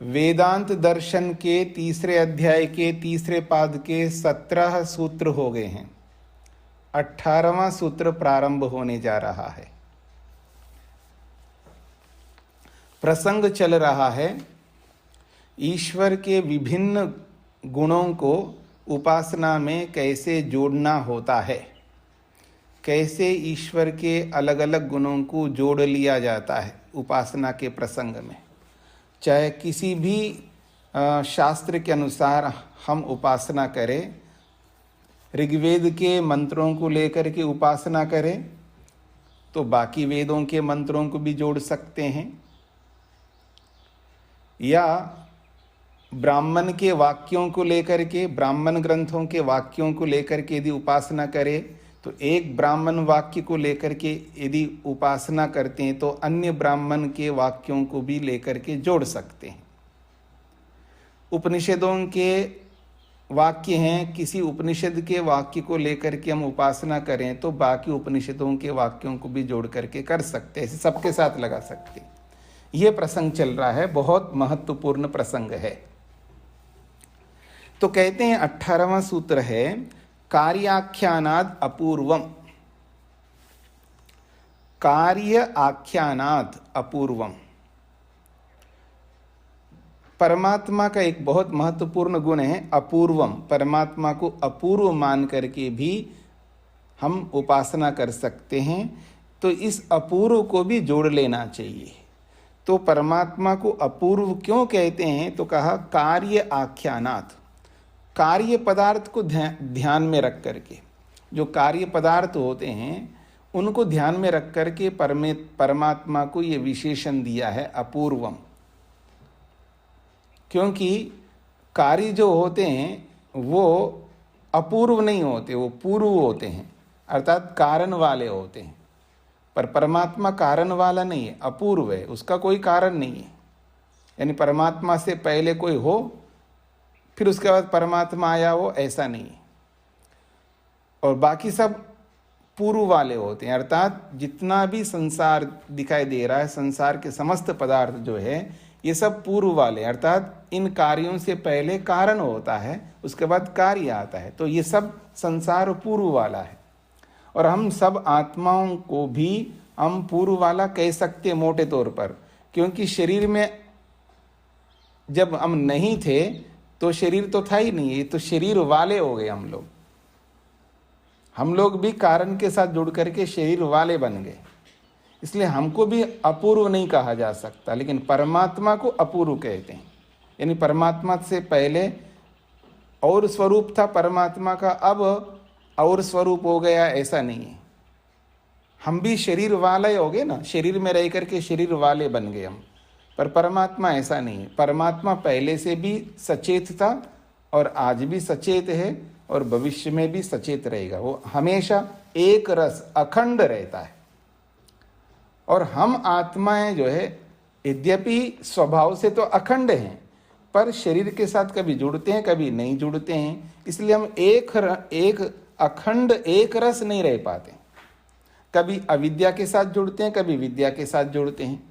वेदांत दर्शन के तीसरे अध्याय के तीसरे पाद के 17 सूत्र हो गए हैं। 18वां सूत्र प्रारंभ होने जा रहा है। प्रसंग चल रहा है ईश्वर के विभिन्न गुणों को उपासना में कैसे जोड़ना होता है, कैसे ईश्वर के अलग अलग गुणों को जोड़ लिया जाता है उपासना के प्रसंग में। चाहे किसी भी शास्त्र के अनुसार हम उपासना करें, ऋग्वेद के मंत्रों को लेकर के उपासना करें तो बाकी वेदों के मंत्रों को भी जोड़ सकते हैं, या ब्राह्मण के वाक्यों को लेकर के, ब्राह्मण ग्रंथों के वाक्यों को लेकर के यदि उपासना करें तो एक ब्राह्मण वाक्य को लेकर के यदि उपासना करते हैं तो अन्य ब्राह्मण के वाक्यों को भी लेकर के जोड़ सकते हैं। उपनिषदों के वाक्य हैं, किसी उपनिषद के वाक्य को लेकर के हम उपासना करें तो बाकी उपनिषदों के वाक्यों को भी जोड़ करके कर सकते हैं, सबके साथ लगा सकते हैं। यह प्रसंग चल रहा है, बहुत महत्वपूर्ण प्रसंग है। तो कहते हैं 18वां सूत्र है कार्याख्यानाद अपूर्वम। कार्य आख्यानाद अपूर्वम परमात्मा का एक बहुत महत्वपूर्ण गुण है अपूर्वम। परमात्मा को अपूर्व मान करके भी हम उपासना कर सकते हैं, तो इस अपूर्व को भी जोड़ लेना चाहिए। तो परमात्मा को अपूर्व क्यों कहते हैं, तो कहा कार्य आख्यानात। कार्य पदार्थ को ध्यान में रख करके, जो कार्य पदार्थ होते हैं उनको ध्यान में रख करके परमात्मा को ये विशेषण दिया है अपूर्वम। क्योंकि कार्य जो होते हैं वो अपूर्व नहीं होते, वो पूर्व होते हैं, अर्थात कारण वाले होते हैं। पर परमात्मा कारण वाला नहीं है, अपूर्व है, उसका कोई कारण नहीं है। यानी परमात्मा से पहले कोई हो फिर उसके बाद परमात्मा आया हो, ऐसा नहीं है। और बाकी सब पूर्व वाले होते हैं, अर्थात जितना भी संसार दिखाई दे रहा है, संसार के समस्त पदार्थ जो है ये सब पूर्व वाले, अर्थात इन कार्यों से पहले कारण होता है, उसके बाद कार्य आता है। तो ये सब संसार पूर्व वाला है। और हम सब आत्माओं को भी हम पूर्व वाला कह सकते हैं मोटे तौर पर, क्योंकि शरीर में जब हम नहीं थे तो शरीर तो था ही नहीं, ये तो शरीर वाले हो गए हम लोग भी कारण के साथ जुड़ करके शरीर वाले बन गए। इसलिए हमको भी अपूर्व नहीं कहा जा सकता, लेकिन परमात्मा को अपूर्व कहते हैं। यानी परमात्मा से पहले और स्वरूप था परमात्मा का, अब और स्वरूप हो गया, ऐसा नहीं है। हम भी शरीर वाले हो गए ना, शरीर में रह करके शरीर वाले बन गए हम। पर परमात्मा ऐसा नहीं है। परमात्मा पहले से भी सचेत था और आज भी सचेत है और भविष्य में भी सचेत रहेगा। वो हमेशा एक रस अखंड रहता है। और हम आत्माएं जो है यद्यपि स्वभाव से तो अखंड हैं, पर शरीर के साथ कभी जुड़ते हैं कभी नहीं जुड़ते हैं। इसलिए हम एक अखंड एक रस नहीं रह पाते। कभी अविद्या के साथ जुड़ते हैं, कभी विद्या के साथ जुड़ते हैं।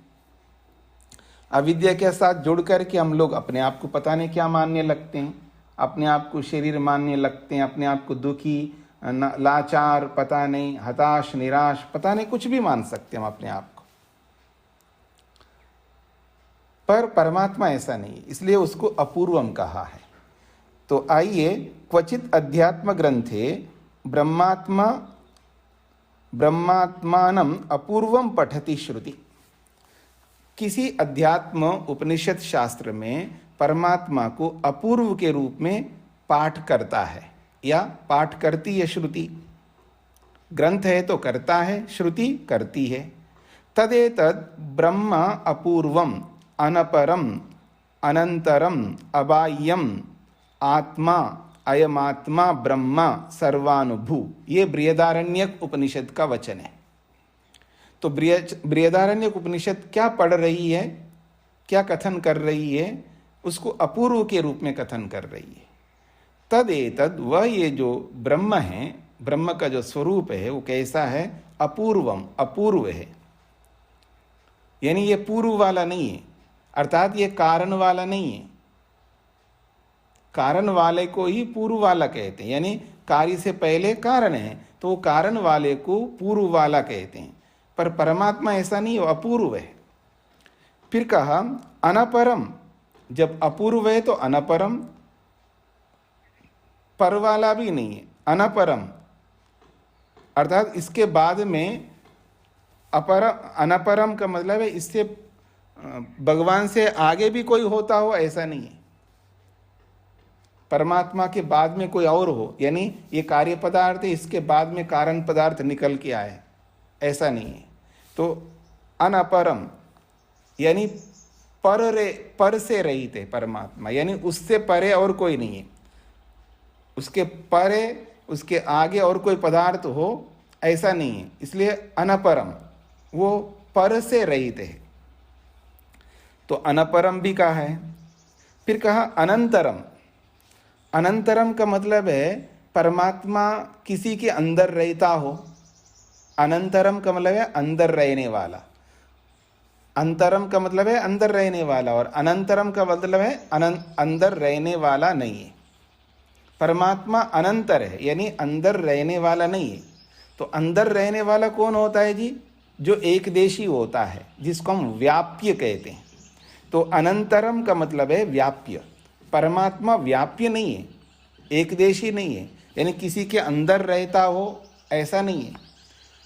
अविद्या के साथ जुड़ करके हम लोग अपने आप को पता नहीं क्या मानने लगते हैं, अपने आप को शरीर मानने लगते हैं, अपने आप को दुखी, लाचार, पता नहीं, हताश, निराश, पता नहीं कुछ भी मान सकते हैं हम अपने आप को। पर परमात्मा ऐसा नहीं, इसलिए उसको अपूर्वम कहा है। तो आइए, क्वचित अध्यात्म ग्रंथे ब्रह्मात्मानम अपूर्वम पठति श्रुति। किसी अध्यात्म उपनिषद शास्त्र में परमात्मा को अपूर्व के रूप में पाठ करता है, या पाठ करती है श्रुति, ग्रंथ है तो करता है, श्रुति करती है। तदेतद ब्रह्म अपूर्वम अनपरम अनंतरम अबाह्यम आत्मा अयमात्मा ब्रह्म सर्वानुभू, ये बृहदारण्यक उपनिषद का वचन है। तो बृहदारण्यक उपनिषद क्या पढ़ रही है, क्या कथन कर रही है, उसको अपूर्व के रूप में कथन कर रही है। तदेतद, वह ये जो ब्रह्म है, ब्रह्म का जो स्वरूप है वो कैसा है, अपूर्वम, अपूर्व है, यानी ये पूर्व वाला नहीं है, अर्थात ये कारण वाला नहीं है। कारण वाले को ही पूर्व वाला कहते हैं, यानी कार्य से पहले कारण है तो वो कारण वाले को पूर्व वाला कहते हैं। पर परमात्मा ऐसा नहीं, वो अपूर्व है। फिर कहा अनपरम, जब अपूर्व है तो अनपरम, पर वाला भी नहीं है, अनपरम, अर्थात इसके बाद में अपरम, अनपरम का मतलब है इससे भगवान से आगे भी कोई होता हो, ऐसा नहीं है। परमात्मा के बाद में कोई और हो, यानी ये कार्य पदार्थ है, इसके बाद में कारण पदार्थ निकल के आए, ऐसा नहीं है। तो अनपरम यानी पर से रहित है परमात्मा, यानी उससे परे और कोई नहीं है, उसके परे, उसके आगे और कोई पदार्थ हो, ऐसा नहीं है, इसलिए अनपरम, वो पर से रहित है। तो अनपरम भी कहा है। फिर कहा अनंतरम, अनंतरम का मतलब है परमात्मा किसी के अंदर रहता हो, अनंतरम का मतलब है अंदर रहने वाला, अंतरम का मतलब है अंदर रहने वाला, और अनंतरम का मतलब है अंदर रहने वाला नहीं है। परमात्मा अनंतर है, यानी अंदर रहने वाला नहीं है। तो अंदर रहने वाला कौन होता है जी, जो एक देशी होता है, जिसको हम व्याप्य कहते हैं। तो अनंतरम का मतलब है व्याप्य, परमात्मा व्याप्य नहीं है, एक देशी नहीं है, यानी किसी के अंदर रहता हो, ऐसा नहीं है।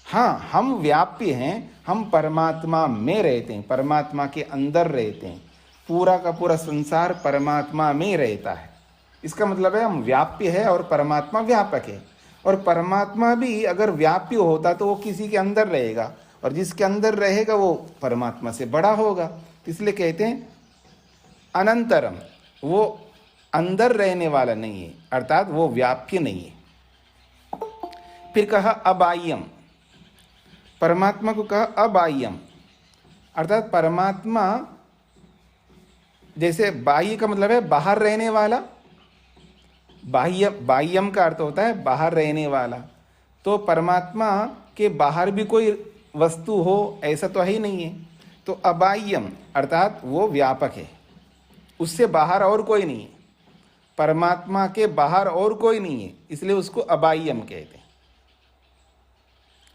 हाँ, हम व्याप्य हैं, हम परमात्मा में रहते हैं, परमात्मा के अंदर रहते हैं, पूरा का पूरा संसार परमात्मा में रहता है। इसका मतलब है हम व्याप्य है और परमात्मा व्यापक है। और परमात्मा भी अगर व्याप्य होता तो वो किसी के अंदर रहेगा, और जिसके अंदर रहेगा वो परमात्मा से बड़ा होगा। इसलिए कहते हैं अनंतरम, वो अंदर रहने वाला नहीं है, अर्थात वो व्याप्य नहीं है। फिर कहा अबाह्यम, परमात्मा को कहा अबाह्यम, अर्थात परमात्मा जैसे बाह्य का मतलब है बाहर रहने वाला, बाह्य, बाह्यम का अर्थ होता है बाहर रहने वाला। तो परमात्मा के बाहर भी कोई वस्तु हो, ऐसा तो है ही नहीं है। तो अबाह्यम अर्थात वो व्यापक है, उससे बाहर और कोई नहीं है, परमात्मा के बाहर और कोई नहीं है, इसलिए उसको अबाह्यम कहते हैं,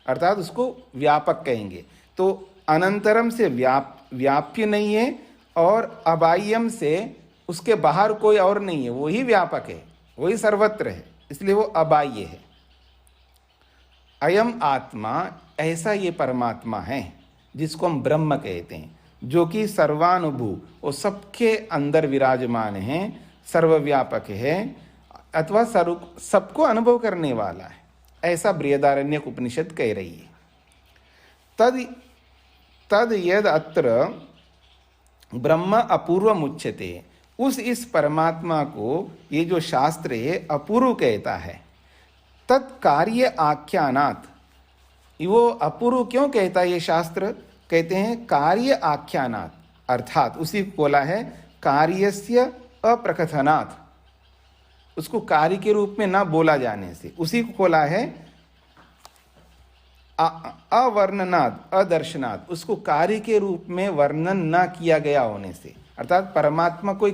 अर्थात उसको व्यापक कहेंगे। तो अनंतरम से व्याप्य नहीं है, और अबाह्यम से उसके बाहर कोई और नहीं है, वही व्यापक है, वही सर्वत्र है, इसलिए वो अबाह्य है। अयम आत्मा, ऐसा ये परमात्मा है जिसको हम ब्रह्म कहते हैं, जो कि सर्वानुभू, वो सबके अंदर विराजमान है, सर्वव्यापक है, अथवा सबको अनुभव करने वाला है, ऐसा बृहदारण्यक उपनिषद कह रही है। तद यद अत्र ब्रह्म अपूर्वम उच्यते, इस परमात्मा को ये जो शास्त्र है अपूर्व कहता है। तत्कार्य आख्यानात्, वो अपूर्व क्यों कहता है ये शास्त्र, कहते हैं कार्य आख्यानात्, अर्थात उसी को बोला है कार्यस्य अप्रकथनात्, उसको कार्य के रूप में ना बोला जाने से, उसी को बोला है अवर्णनात्, अदर्शनात्, उसको कार्य के रूप में वर्णन ना किया गया होने से, अर्थात परमात्मा कोई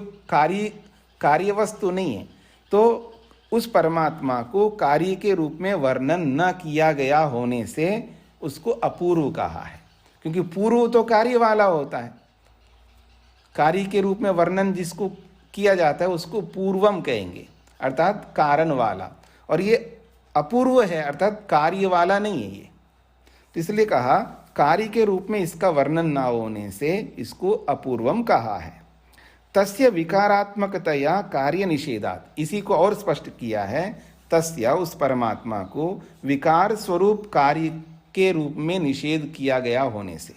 कार्य वस्तु नहीं है, तो उस परमात्मा को कार्य के रूप में वर्णन न किया गया होने से उसको अपूर्व कहा है। क्योंकि पूर्व तो कार्य वाला होता है, कार्य के रूप में वर्णन जिसको किया जाता है उसको पूर्वम कहेंगे, अर्थात कारण वाला, और ये अपूर्व है, अर्थात कार्य वाला नहीं है ये। तो इसलिए कहा कार्य के रूप में इसका वर्णन ना होने से इसको अपूर्वम कहा है। तस्य विकारात्मकतया कार्य निषेधात्, इसी को और स्पष्ट किया है, तस्य उस परमात्मा को विकार स्वरूप कार्य के रूप में निषेध किया गया होने से।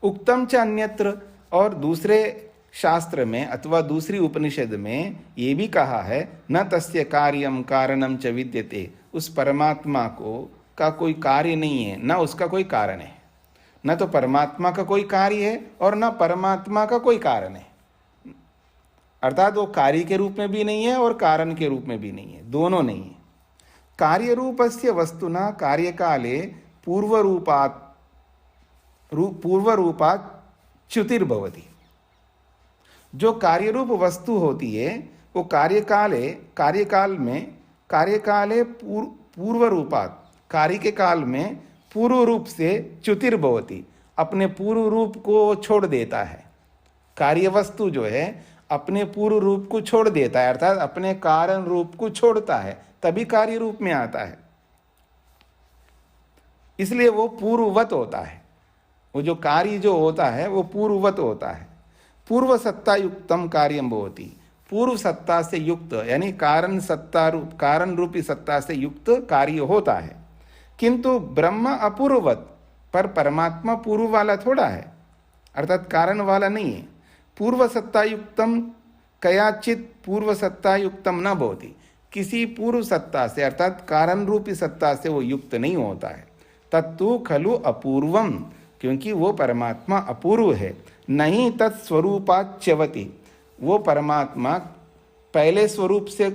उक्तम च अन्यत्र, और दूसरे शास्त्र में अथवा दूसरी उपनिषद में ये भी कहा है, न तस्य कार्यम कारणम च विद्यते, उस परमात्मा को का कोई कार्य नहीं है, न उसका कोई कारण है। न तो परमात्मा का कोई कार्य है और न परमात्मा का कोई कारण है, अर्थात वो कार्य के रूप में भी नहीं है और कारण के रूप में भी नहीं है, दोनों नहीं है। कार्य रूपस्य वस्तुना कार्यकाले पूर्वरूपात् च्युतिर्भवति। जो कार्यरूप वस्तु होती है वो कार्यकाले पूर्वरूपात्, कार्य के काल में पूर्व रूप से च्युतिर्भवति, अपने पूर्व रूप को छोड़ देता है। कार्य वस्तु जो है अपने पूर्व रूप को छोड़ देता है, अर्थात अपने कारण रूप को छोड़ता है, तभी कार्य रूप में आता है। इसलिए वो पूर्ववत होता है। वो जो कार्य जो होता है वो पूर्ववत होता है। पूर्व सत्ता युक्तम कार्यम भवति, पूर्व सत्ता से युक्त यानी कारण रूपी सत्ता से युक्त कार्य होता है। किंतु ब्रह्म अपूर्ववत, पर परमात्मा पूर्व वाला थोड़ा है, अर्थात कारण वाला नहीं है। पूर्व सत्ता युक्तम कयाचित पूर्व सत्ता युक्तम न भवति, किसी पूर्व सत्ता से अर्थात कारण रूपी सत्ता से वो युक्त नहीं होता है। तत्तु खलु अपूर्वम, क्योंकि वो परमात्मा अपूर्व है। नहीं तत्स्वरूपाच्यवति, वो परमात्मा पहले स्वरूप से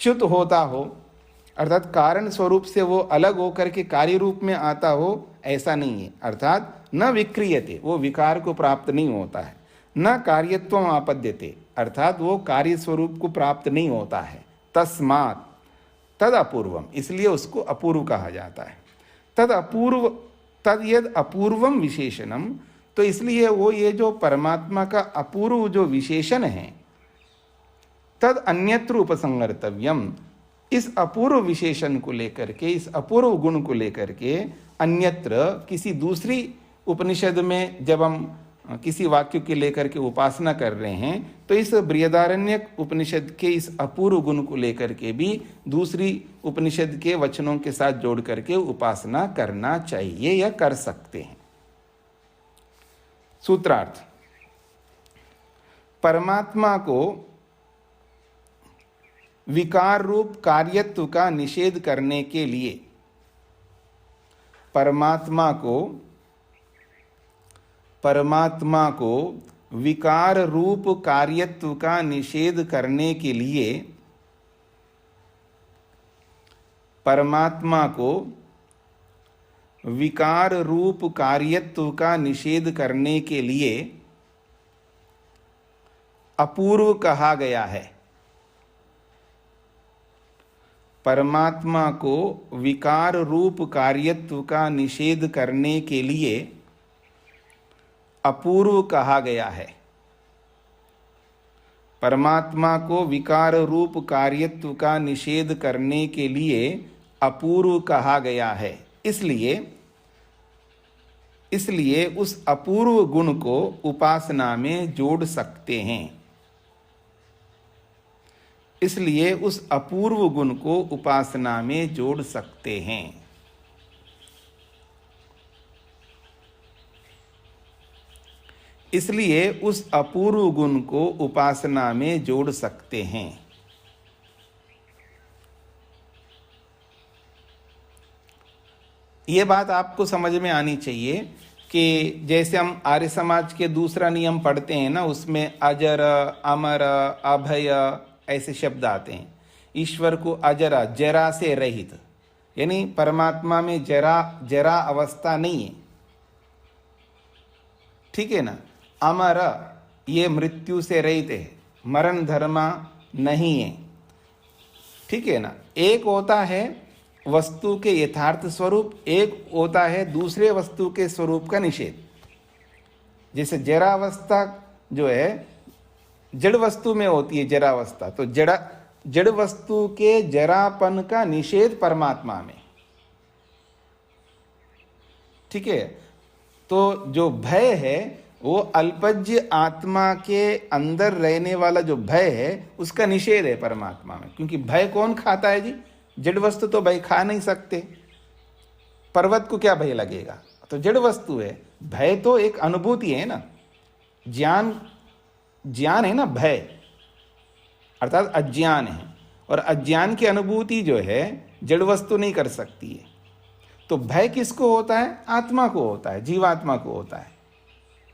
च्युत होता हो, अर्थात कारण स्वरूप से वो अलग होकर के कार्य रूप में आता हो, ऐसा नहीं है। अर्थात न विक्रियते, वो विकार को प्राप्त नहीं होता है। न कार्यत्वम आपद्यते, अर्थात वो कार्य स्वरूप को प्राप्त नहीं होता है। तस्मात् तद अपूर्वम, इसलिए उसको अपूर्व कहा जाता है। तद यद अपूर्वम विशेषणम, तो इसलिए वो ये जो परमात्मा का अपूर्व जो विशेषण है, तद अन्यत्र उपसंहर्तव्यम, इस अपूर्व विशेषण को लेकर के, इस अपूर्व गुण को लेकर के अन्यत्र किसी दूसरी उपनिषद में जब हम किसी वाक्य के लेकर के उपासना कर रहे हैं, तो इस बृहदारण्यक उपनिषद के इस अपूर्व गुण को लेकर के भी दूसरी उपनिषद के वचनों के साथ जोड़ करके उपासना करना चाहिए या कर सकते हैं। सूत्रार्थ, परमात्मा को विकार रूप कार्यत्व का निषेध करने के लिए, परमात्मा को विकार रूप कार्यत्व का निषेध करने के लिए, परमात्मा को विकार रूप कार्यत्व का निषेध करने के लिए अपूर्व कहा गया है। परमात्मा को विकार रूप कार्यत्व का निषेध करने के लिए अपूर्व कहा गया है। परमात्मा को विकार रूप कार्यत्व का निषेध करने के लिए अपूर्व कहा गया है। इसलिए उस अपूर्व गुण को उपासना में जोड़ सकते हैं। इसलिए उस अपूर्व गुण को उपासना में जोड़ सकते हैं। इसलिए उस अपूर्व गुण को उपासना में जोड़ सकते हैं। ये बात आपको समझ में आनी चाहिए कि जैसे हम आर्य समाज के दूसरा नियम पढ़ते हैं ना, उसमें अजर, अमर, अभय ऐसे शब्द आते हैं। ईश्वर को अजरा, जरा से रहित, यानी परमात्मा में जरा अवस्था नहीं है, ठीक है ना। अमर, ये मृत्यु से रहित है, मरण धर्मा नहीं है, ठीक है ना। एक होता है वस्तु के यथार्थ स्वरूप, एक होता है दूसरे वस्तु के स्वरूप का निषेध। जैसे जरावस्था जो है जड़ वस्तु में होती है, जरावस्था, तो जड़ वस्तु के जरापन का निषेध परमात्मा में, ठीक है। तो जो भय है वो अल्पज्य आत्मा के अंदर रहने वाला जो भय है उसका निषेध है परमात्मा में। क्योंकि भय कौन खाता है जी? जड़ वस्तु तो भय खा नहीं सकते। पर्वत को क्या भय लगेगा? तो जड़ वस्तु है। भय तो एक अनुभूति है ना, ज्ञान है ना, भय अर्थात अज्ञान है। और अज्ञान की अनुभूति जो है जड़ वस्तु नहीं कर सकती है। तो भय किसको होता है? आत्मा को होता है, जीवात्मा को होता है।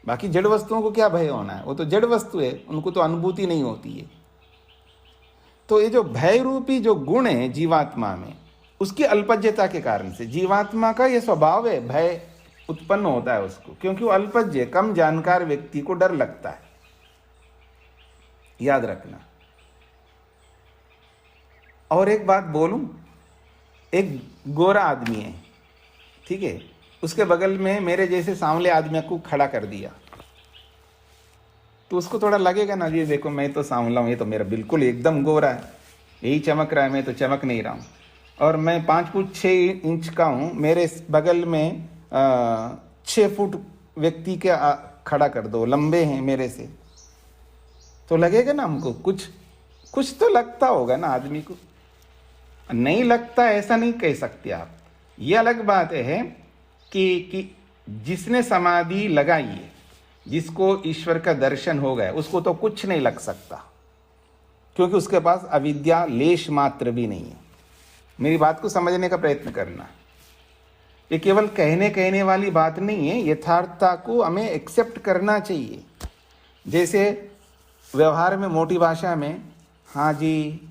बाकी जड़ वस्तुओं को क्या भय होना है? वो तो जड़ वस्तु है, उनको तो अनुभूति नहीं होती है। तो ये जो भय रूपी जो गुण है जीवात्मा में, उसकी अल्पज्यता के कारण से जीवात्मा का ये स्वभाव है, भय उत्पन्न होता है उसको, क्योंकि वो अल्पज्य, कम जानकार व्यक्ति को डर लगता है। याद रखना। और एक बात बोलूं, एक गोरा आदमी है, ठीक है, उसके बगल में मेरे जैसे सांवले आदमी को खड़ा कर दिया, तो उसको थोड़ा लगेगा ना, ये देखो मैं तो सांवला हूं, ये तो मेरा बिल्कुल एकदम गोरा है, यही चमक रहा है, मैं तो चमक नहीं रहा हूं। और मैं 5 फुट 6 इंच का हूं, मेरे बगल में 6 फुट व्यक्ति के खड़ा कर दो, लंबे हैं मेरे से, तो लगेगा ना हमको, कुछ तो लगता होगा ना आदमी को। नहीं लगता ऐसा नहीं कह सकते आप। ये अलग बात है कि जिसने समाधि लगाई है, जिसको ईश्वर का दर्शन हो गया, उसको तो कुछ नहीं लग सकता, क्योंकि उसके पास अविद्या लेश मात्र भी नहीं है। मेरी बात को समझने का प्रयत्न करना। ये केवल कहने वाली बात नहीं है, यथार्थता को हमें एक्सेप्ट करना चाहिए। जैसे व्यवहार में, मोटी भाषा में, हाँ जी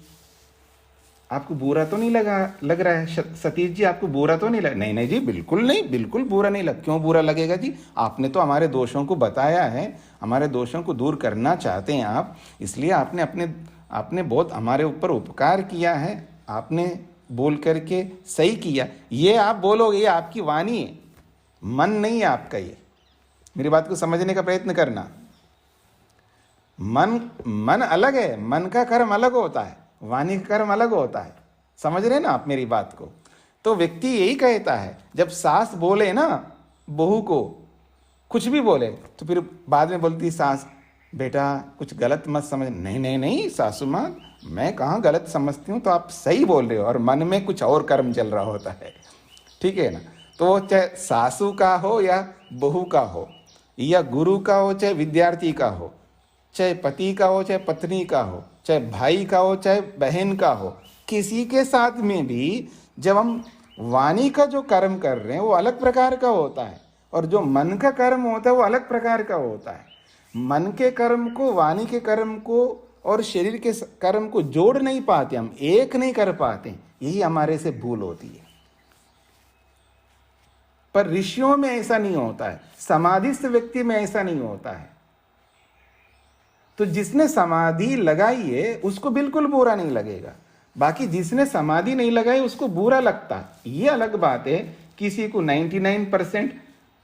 आपको बुरा तो नहीं लग रहा है सतीश जी, आपको बुरा तो नहीं लग? नहीं जी, बिल्कुल नहीं, बिल्कुल बुरा नहीं लग। क्यों बुरा लगेगा जी? आपने तो हमारे दोषों को बताया है, हमारे दोषों को दूर करना चाहते हैं आप, इसलिए आपने बहुत हमारे ऊपर उपकार किया है, आपने बोल करके सही किया। ये आप बोलोगे, ये आपकी वाणी है, मन नहीं है आपका। ये मेरी बात को समझने का प्रयत्न करना। मन अलग है, मन का कर्म अलग होता है, वाणी का कर्म अलग होता है। समझ रहे ना आप मेरी बात को? तो व्यक्ति यही कहता है, जब सास बोले ना बहू को कुछ भी बोले, तो फिर बाद में बोलती सास, बेटा कुछ गलत मत समझ। नहीं सासू माँ, मैं कहाँ गलत समझती हूँ, तो आप सही बोल रहे हो। और मन में कुछ और कर्म चल रहा होता है, ठीक है ना? तो चाहे सासू का हो या बहू का हो, या गुरु का हो चाहे विद्यार्थी का हो, चाहे पति का हो चाहे पत्नी का हो, चाहे भाई का हो चाहे बहन का हो, किसी के साथ में भी जब हम वाणी का जो कर्म कर रहे हैं वो अलग प्रकार का होता है, और जो मन का कर्म होता है वो अलग प्रकार का होता है। मन के कर्म को, वाणी के कर्म को और शरीर के कर्म को जोड़ नहीं पाते, हम एक नहीं कर पाते, यही हमारे से भूल होती है। पर ऋषियों में ऐसा नहीं होता है, समाधिस्थ व्यक्ति में ऐसा नहीं होता है। तो जिसने समाधि लगाई है उसको बिल्कुल बुरा नहीं लगेगा, बाकी जिसने समाधि नहीं लगाई उसको बुरा लगता है। ये अलग बात है। किसी को 99%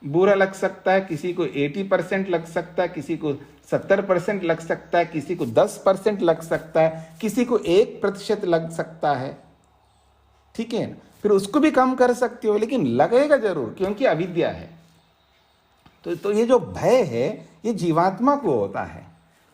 बुरा लग सकता है, किसी को 80% लग सकता है, किसी को 70% लग सकता है, किसी को 10% लग सकता है, किसी को 1% लग सकता है, ठीक है ना? फिर उसको भी कम कर सकते हो, लेकिन लगेगा जरूर, क्योंकि अविद्या है। तो ये जो भय है ये जीवात्मा को होता है,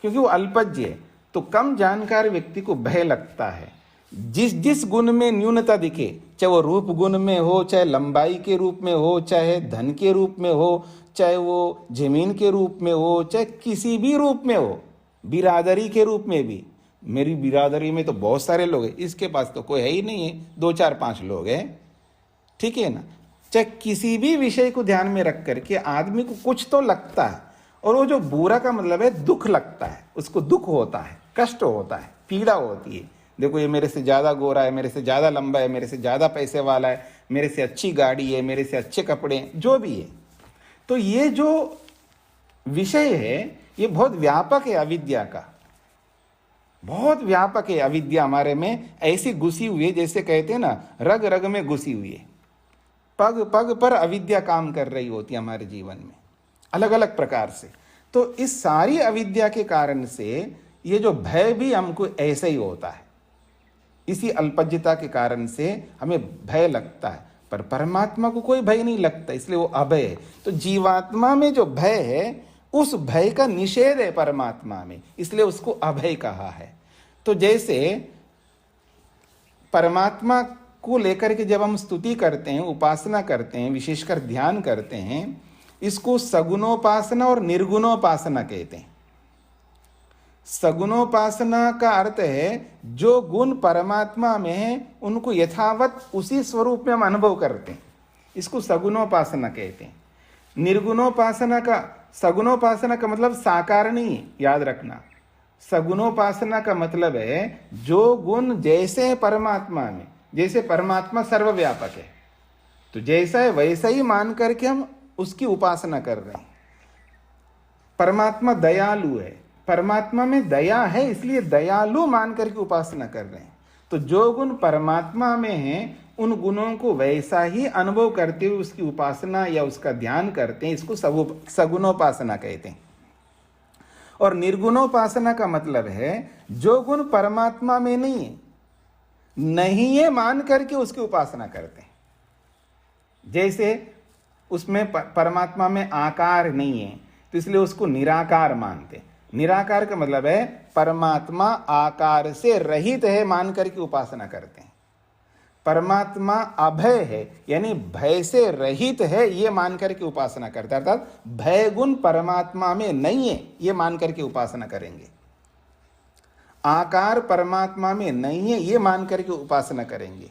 क्योंकि वो अल्पज्य है। तो कम जानकार व्यक्ति को भय लगता है। जिस गुण में न्यूनता दिखे, चाहे वो रूप गुण में हो, चाहे लंबाई के रूप में हो, चाहे धन के रूप में हो, चाहे वो जमीन के रूप में हो, चाहे किसी भी रूप में हो, बिरादरी के रूप में भी, मेरी बिरादरी में तो बहुत सारे लोग हैं, इसके पास तो कोई है ही नहीं है, 2 4 5 लोग हैं, ठीक है ना? चाहे किसी भी विषय को ध्यान में रख करके आदमी को कुछ तो लगता है, और वो जो बुरा का मतलब है दुख लगता है, उसको दुख होता है, कष्ट होता है, पीड़ा होती है। देखो ये मेरे से ज़्यादा गोरा है, मेरे से ज़्यादा लंबा है, मेरे से ज़्यादा पैसे वाला है, मेरे से अच्छी गाड़ी है, मेरे से अच्छे कपड़े हैं, जो भी है। तो ये जो विषय है ये बहुत व्यापक है, अविद्या का बहुत व्यापक है। अविद्या हमारे में ऐसी घुसी हुई है, जैसे कहते हैं ना, रग रग में घुसी हुई है, पग पग पर अविद्या काम कर रही होती है हमारे जीवन में, अलग अलग प्रकार से। तो इस सारी अविद्या के कारण से ये जो भय भी हमको ऐसे ही होता है, इसी अल्पज्यता के कारण से हमें भय लगता है, पर परमात्मा को कोई भय नहीं लगता, इसलिए वो अभय है। तो जीवात्मा में जो भय है उस भय का निषेध है परमात्मा में, इसलिए उसको अभय कहा है। तो जैसे परमात्मा को लेकर के जब हम स्तुति करते हैं, उपासना करते हैं, विशेषकर ध्यान करते हैं, इसको सगुणोपासना और निर्गुणोपासना कहते हैं। सगुणोपासना का अर्थ है जो गुण परमात्मा में है उनको यथावत उसी स्वरूप में हम अनुभव करते हैं, इसको सगुणोपासना कहते हैं। निर्गुणोपासना का, सगुणोपासना का मतलब साकार नहीं है, याद रखना। सगुणोपासना का मतलब है जो गुण जैसे है परमात्मा में, जैसे परमात्मा सर्वव्यापक है तो जैसा है वैसा ही मान करके हम उसकी उपासना कर रहे हैं। परमात्मा दयालु है, परमात्मा में दया है, इसलिए दयालु मान करके उपासना कर रहे हैं। तो जो गुण परमात्मा में है उन गुणों को वैसा ही अनुभव करते हुए उसकी उपासना या उसका ध्यान करते हैं, इसको सगुणोपासना कहते हैं। और निर्गुणोपासना का मतलब है जो गुण परमात्मा में नहीं है मान करके उसकी उपासना करते हैं। जैसे उसमें परमात्मा में आकार नहीं है तो इसलिए उसको निराकार मानते। निराकार का मतलब है परमात्मा आकार से रहित है मान करके उपासना करते हैं। परमात्मा अभय है यानी भय से रहित है ये मान करके उपासना करते हैं, अर्थात भय गुण परमात्मा में नहीं है ये मान करके उपासना करेंगे। आकार परमात्मा में नहीं है ये मान करके उपासना करेंगे।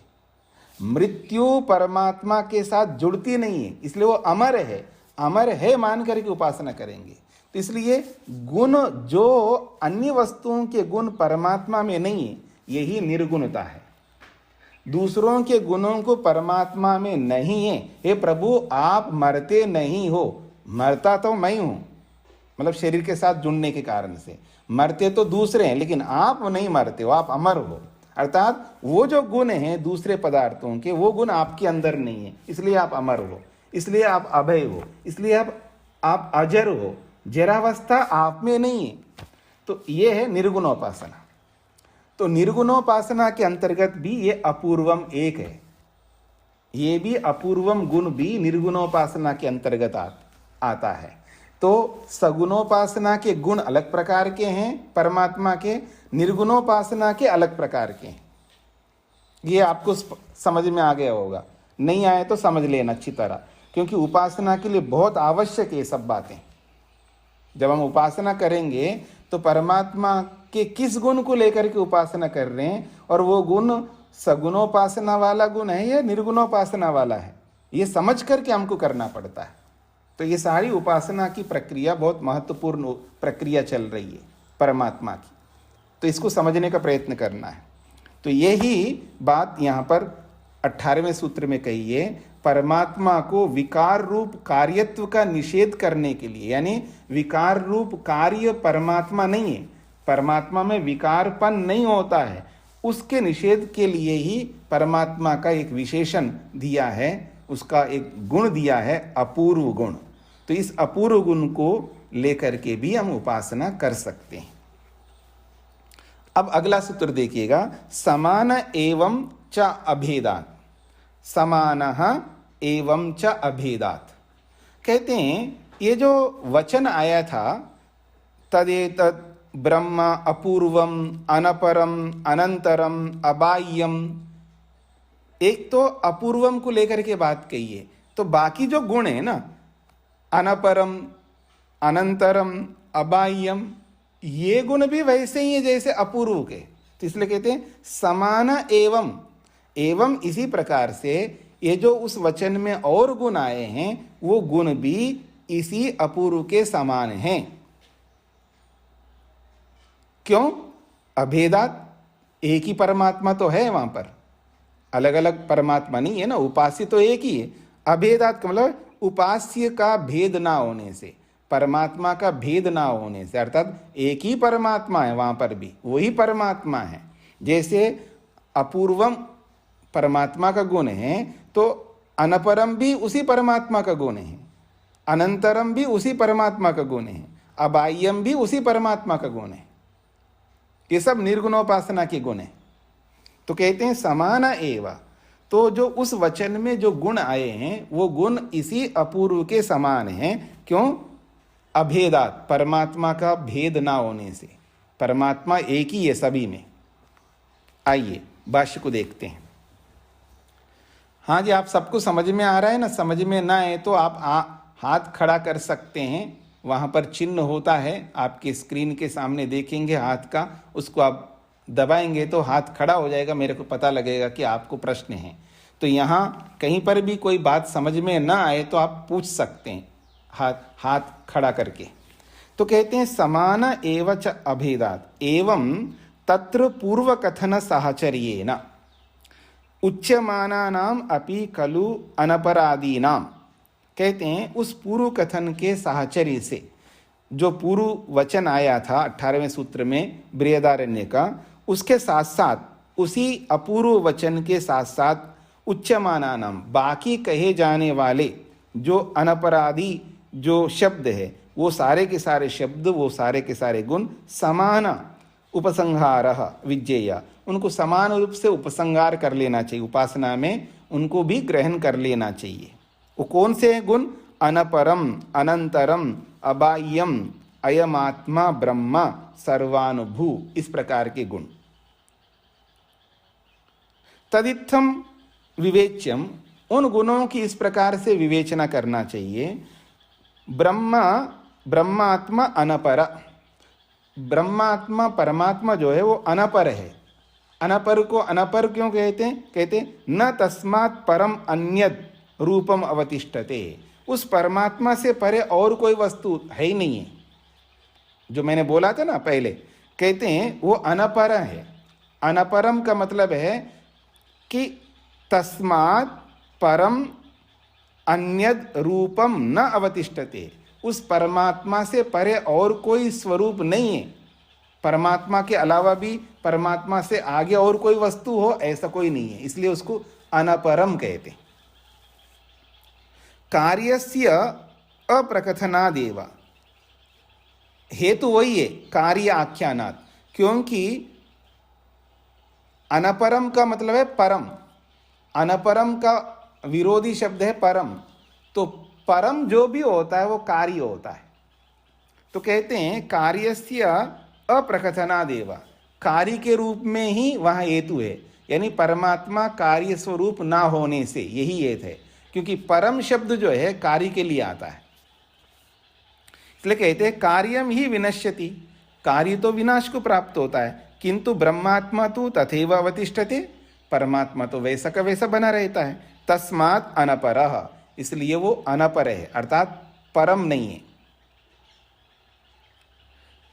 मृत्यु परमात्मा के साथ जुड़ती नहीं है इसलिए वो अमर है मान करके उपासना करेंगे। तो इसलिए गुण जो अन्य वस्तुओं के गुण परमात्मा में नहीं है यही निर्गुणता है। दूसरों के गुणों को परमात्मा में नहीं है। हे प्रभु आप मरते नहीं हो, मरता तो मैं हूं, मतलब शरीर के साथ जुड़ने के कारण से। मरते तो दूसरे हैं लेकिन आप नहीं मरते हो, आप अमर हो। अर्थात वो जो गुण हैं दूसरे पदार्थों के वो गुण आपके अंदर नहीं है इसलिए आप अमर हो, इसलिए आप अभय हो, इसलिए आप अजर हो। जरावस्था आप में नहीं है। तो ये है निर्गुणोपासना। तो निर्गुणोपासना के अंतर्गत भी ये अपूर्वम एक है। ये भी अपूर्वम गुण भी निर्गुणोपासना के अंतर्गत आता है। तो सगुणोपासना के गुण अलग प्रकार के हैं परमात्मा के, निर्गुणोपासना के अलग प्रकार के हैं। ये आपको समझ में आ गया होगा, नहीं आए तो समझ लेना अच्छी तरह, क्योंकि उपासना के लिए बहुत आवश्यक है ये सब बातें। जब हम उपासना करेंगे तो परमात्मा के किस गुण को लेकर के उपासना कर रहे हैं और वो गुण सगुणोपासना वाला गुण है या निर्गुणोपासना वाला है, ये समझ करके हमको करना पड़ता है। तो ये सारी उपासना की प्रक्रिया बहुत महत्वपूर्ण प्रक्रिया चल रही है परमात्मा की, तो इसको समझने का प्रयत्न करना है। तो यही बात यहाँ पर 18वें सूत्र में कही है। परमात्मा को विकार रूप कार्यत्व का निषेध करने के लिए, यानी विकार रूप कार्य परमात्मा नहीं है, परमात्मा में विकारपन नहीं होता है, उसके निषेध के लिए ही परमात्मा का एक विशेषण दिया है, उसका एक गुण दिया है अपूर्व गुण। तो इस अपूर्व गुण को लेकर के भी हम उपासना कर सकते हैं। अब अगला सूत्र देखिएगा, समान एवं च अभेदात्। समानः एवं च अभेदात् कहते हैं ये जो वचन आया था तदेतत् ब्रह्म अपूर्वम अनपरम अनंतरम अबाह्यम, एक तो अपूर्वम को लेकर के बात कही है, तो बाकी जो गुण है ना अनपरम अनंतरम अबाह्यम, ये गुण भी वैसे ही है जैसे अपूर्व के। तो इसलिए कहते हैं समान एवं इसी प्रकार से ये जो उस वचन में और गुण आए हैं वो गुण भी इसी अपूर्व के समान हैं। क्यों? अभेदात, एक ही परमात्मा तो है वहां पर, अलग अलग परमात्मा नहीं है ना, उपास्य तो एक ही है। अभेदात का मतलब उपास्य का भेद ना होने से, परमात्मा का भेद ना होने से, अर्थात एक ही परमात्मा है वहां पर भी, वही परमात्मा है। जैसे अपूर्वम परमात्मा का गुण है तो अनपरम भी उसी परमात्मा का गुण है, अनंतरम भी उसी परमात्मा का गुण है, अबाह्यम भी उसी परमात्मा का गुण है। ये सब निर्गुणोपासना के गुण है। तो कहते हैं समान एवं, तो जो उस वचन में जो गुण आए हैं वो गुण इसी अपूर्व के समान हैं। क्यों? अभेदात, परमात्मा का भेद ना होने से। परमात्मा एक ही है सभी में। आइए भाष्य को देखते हैं। हाँ जी, आप सबको समझ में आ रहा है ना? समझ में ना आए तो आप हाथ खड़ा कर सकते हैं, वहाँ पर चिन्ह होता है आपके स्क्रीन के सामने, देखेंगे हाथ का, उसको आप दबाएंगे तो हाथ खड़ा हो जाएगा, मेरे को पता लगेगा कि आपको प्रश्न है। तो यहाँ कहीं पर भी कोई बात समझ में ना आए तो आप पूछ सकते हैं हाथ खड़ा करके। तो कहते हैं समान एवच अभेदात एवं तत्र पूर्व कथन साहचर्येन उच्यमानानाम अपि खलु अनपराधीनाम। कहते हैं उस पूर्व कथन के साहचर्य से, जो पूर्व वचन आया था 18वें सूत्र में बृहदारण्य का, उसके साथ साथ उसी अपूर्व वचन के साथ साथ उच्यमानानाम, बाकी कहे जाने वाले जो अनपराधी जो शब्द है, वो सारे के सारे शब्द, वो सारे के सारे गुण समान उपसंहार विज्ञेय, उनको समान रूप से उपसंहार कर लेना चाहिए, उपासना में उनको भी ग्रहण कर लेना चाहिए। वो कौन से गुण? अनपरम, अनंतरम, अबाह्यम, अयमात्मा ब्रह्म, सर्वानुभू, इस प्रकार के गुण। तदित्थम विवेच्यम, उन गुणों की इस प्रकार से विवेचना करना चाहिए। ब्रह्मात्मा अनपर, ब्रह्मात्मा परमात्मा जो है वो अनपर है। अनपर को अनपर क्यों कहते हैं? कहते हैं न तस्मात् परम अन्यद रूपम अवतिष्ठते, उस परमात्मा से परे और कोई वस्तु है ही नहीं है। जो मैंने बोला था ना पहले, कहते हैं वो अनपर है। अनपरम का मतलब है कि तस्मात् परम अन्यद रूपम न अवतिष्ठते, उस परमात्मा से परे और कोई स्वरूप नहीं है। परमात्मा के अलावा भी, परमात्मा से आगे और कोई वस्तु हो, ऐसा कोई नहीं है, इसलिए उसको अनपरम कहते हैं। कार्यस्य अप्रकथनादेव, हेतु वही है, कार्य आख्यानात्, क्योंकि अनपरम का मतलब है परम, अनपरम का विरोधी शब्द है परम, तो परम जो भी होता है वो कार्य होता है। तो कहते हैं कार्यस्य अप्रकथनादेव, कार्य के रूप में ही वहाँ हेतु है, यानी परमात्मा कार्य स्वरूप ना होने से, यही हेतु है, क्योंकि परम शब्द जो है कार्य के लिए आता है। इसलिए कहते हैं कार्यम ही विनश्यति, कार्य तो विनाश को प्राप्त होता है, किंतु ब्रह्मात्मा तो तथैव अवतिष्ठते, परमात्मा तो वैसा का वैसा बना रहता है। तस्मात् अनपरः, इसलिए वो अनपर है, अर्थात परम नहीं है।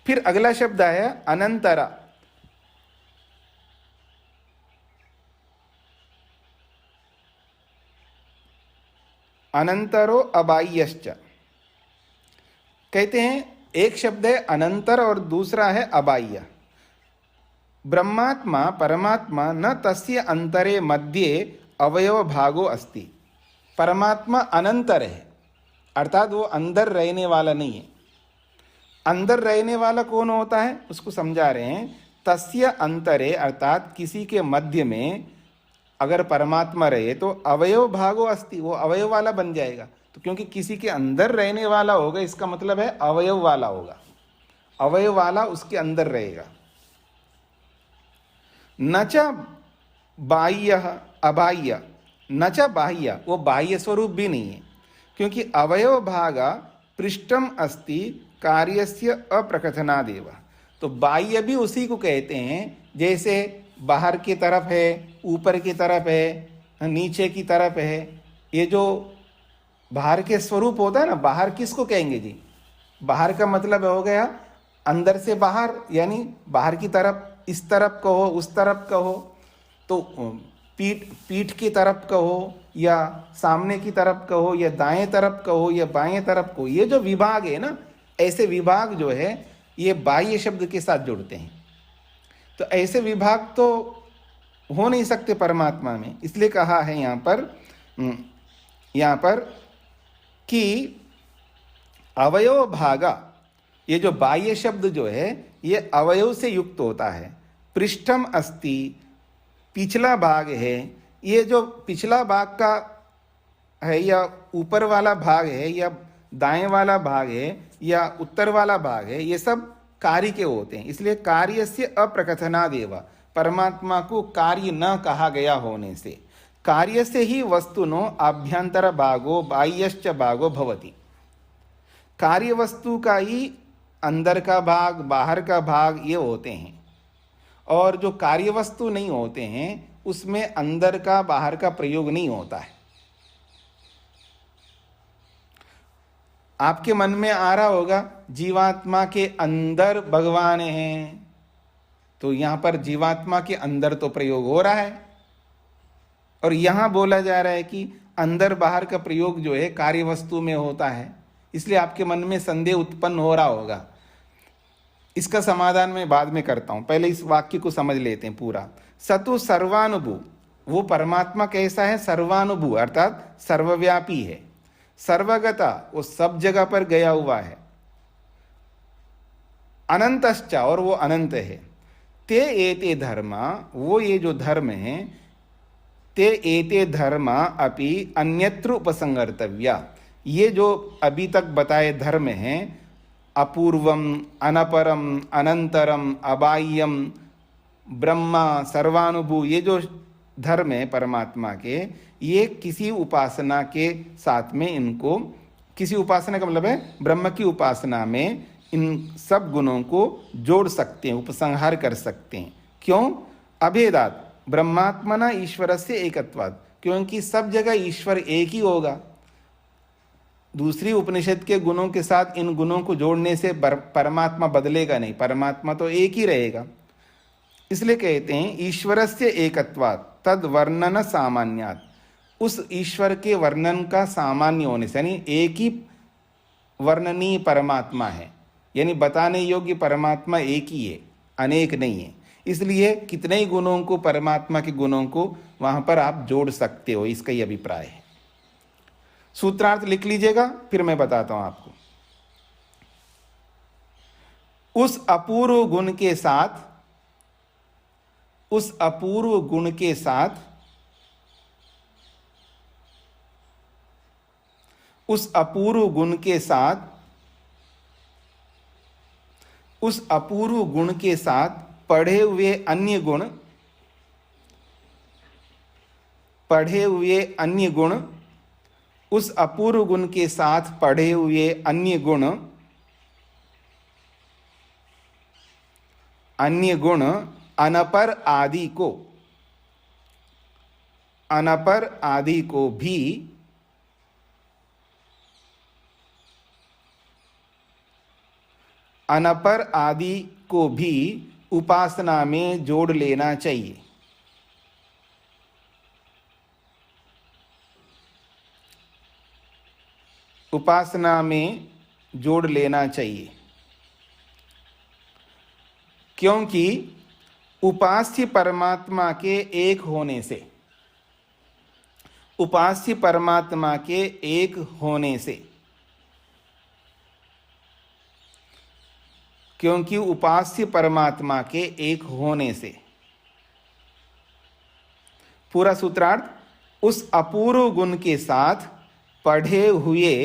फिर अगला शब्द आया अनंतर, अनंतरो अबाह्यश्च। कहते हैं एक शब्द है अनंतर और दूसरा है अबाह्य। ब्रह्मात्मा परमात्मा न तस्य अंतरे मध्ये अवयव भागो अस्ति, परमात्मा अनंतर है, अर्थात वो अंदर रहने वाला नहीं है। अंदर रहने वाला कौन होता है उसको समझा रहे हैं। तस्य अंतरे, अर्थात किसी के मध्य में अगर परमात्मा रहे तो अवयव भागो अस्ति, वो अवयव वाला बन जाएगा। तो क्योंकि किसी के अंदर रहने वाला होगा, इसका मतलब है अवयव वाला होगा, अवयव वाला उसके अंदर रहेगा। न च बाह्य अबाह्य, न च बाह्य, वो बाह्य स्वरूप भी नहीं है, क्योंकि अवयव भागा पृष्ठम अस्ति कार्यस्य अप्रकथनादेव। तो बाह्य भी उसी को कहते हैं, जैसे बाहर की तरफ है, ऊपर की तरफ है, नीचे की तरफ है। ये जो बाहर के स्वरूप होता है ना, बाहर किसको कहेंगे जी? बाहर का मतलब हो गया अंदर से बाहर, यानी बाहर की तरफ, इस तरफ कहो, उस तरफ कहो, तो पीठ की तरफ कहो, या सामने की तरफ कहो, या दाएं तरफ कहो, या बाएं तरफ कहो। ये जो विभाग है ना, ऐसे विभाग जो है ये बाह्य शब्द के साथ जुड़ते हैं। तो ऐसे विभाग तो हो नहीं सकते परमात्मा में, इसलिए कहा है यहाँ पर कि अवयव भागा, ये जो बाह्य शब्द जो है ये अवयव से युक्त होता है। पृष्ठम अस्ति, पिछला भाग है, ये जो पिछला भाग का है या ऊपर वाला भाग है या दाएं वाला भाग है या उत्तर वाला भाग है, ये सब कार्य के होते हैं। इसलिए कार्य से अप्रकथनादेव, परमात्मा को कार्य न कहा गया होने से, कार्य से ही वस्तुनो आभ्यंतर भागो बाह्यश्च भागो भवति। कार्य वस्तु का ही अंदर का भाग बाहर का भाग ये होते हैं, और जो कार्य वस्तु नहीं होते हैं उसमें अंदर का बाहर का प्रयोग नहीं होता है। आपके मन में आ रहा होगा जीवात्मा के अंदर भगवान हैं, तो यहां पर जीवात्मा के अंदर तो प्रयोग हो रहा है, और यहां बोला जा रहा है कि अंदर बाहर का प्रयोग जो है कार्य वस्तु में होता है। इसलिए आपके मन में संदेह उत्पन्न हो रहा होगा। इसका समाधान मैं बाद में करता हूं, पहले इस वाक्य को समझ लेते हैं पूरा। सतु सर्वानुभू, वो परमात्मा कैसा है? सर्वानुभू अर्थात सर्वव्यापी है। सर्वगता, वो सब जगह पर गया हुआ है। अनंतश्च, और वो अनंत है। ते एते धर्मा, वो ये जो धर्म है, ते एते धर्मा अपि अन्यत्र उपसंगर्तव्या, ये जो अभी तक बताए धर्म हैं, अपूर्वम, अनपरम, अनंतरम, अबाह्यम, ब्रह्मा, सर्वानुभू, ये जो धर्म है परमात्मा के, ये किसी उपासना के साथ में इनको, किसी उपासना का मतलब है ब्रह्म की उपासना में इन सब गुणों को जोड़ सकते हैं, उपसंहार कर सकते हैं। क्यों? अभेदात ब्रह्मात्मना ईश्वर से एकत्वाद, क्योंकि सब जगह ईश्वर एक ही होगा। दूसरी उपनिषद के गुणों के साथ इन गुणों को जोड़ने से परमात्मा बदलेगा नहीं, परमात्मा तो एक ही रहेगा। इसलिए कहते हैं ईश्वर से एकत्वात् तद वर्णन सामान्यात्, उस ईश्वर के वर्णन का सामान्य होने से, यानी एक ही वर्णनीय परमात्मा है, यानी बताने योग्य परमात्मा एक ही है, अनेक नहीं है। इसलिए कितने ही गुणों को, परमात्मा के गुणों को वहां पर आप जोड़ सकते हो, इसका ही अभिप्राय है। सूत्रार्थ लिख लीजिएगा, फिर मैं बताता हूं आपको। उस अपूर्व गुण के साथ, उस अपूर्व गुण के साथ, उस अपूर्व गुण के साथ, उस अपूर्व गुण के साथ पढ़े हुए अन्य गुण, पढ़े हुए अन्य गुण, उस अपूर्व गुण के साथ पढ़े हुए अन्य गुण, अन्य गुण अनपर आदि को, अनपर आदि को भी, अनपर आदि को भी उपासना में जोड़ लेना चाहिए। उपासना में जोड़ लेना चाहिए, क्योंकि उपास्य परमात्मा के एक होने से, उपास्य परमात्मा के एक होने से, क्योंकि उपास्य परमात्मा के एक होने से, पूरा सूत्रार्थ, उस अपूर्व गुण के साथ पढ़े हुए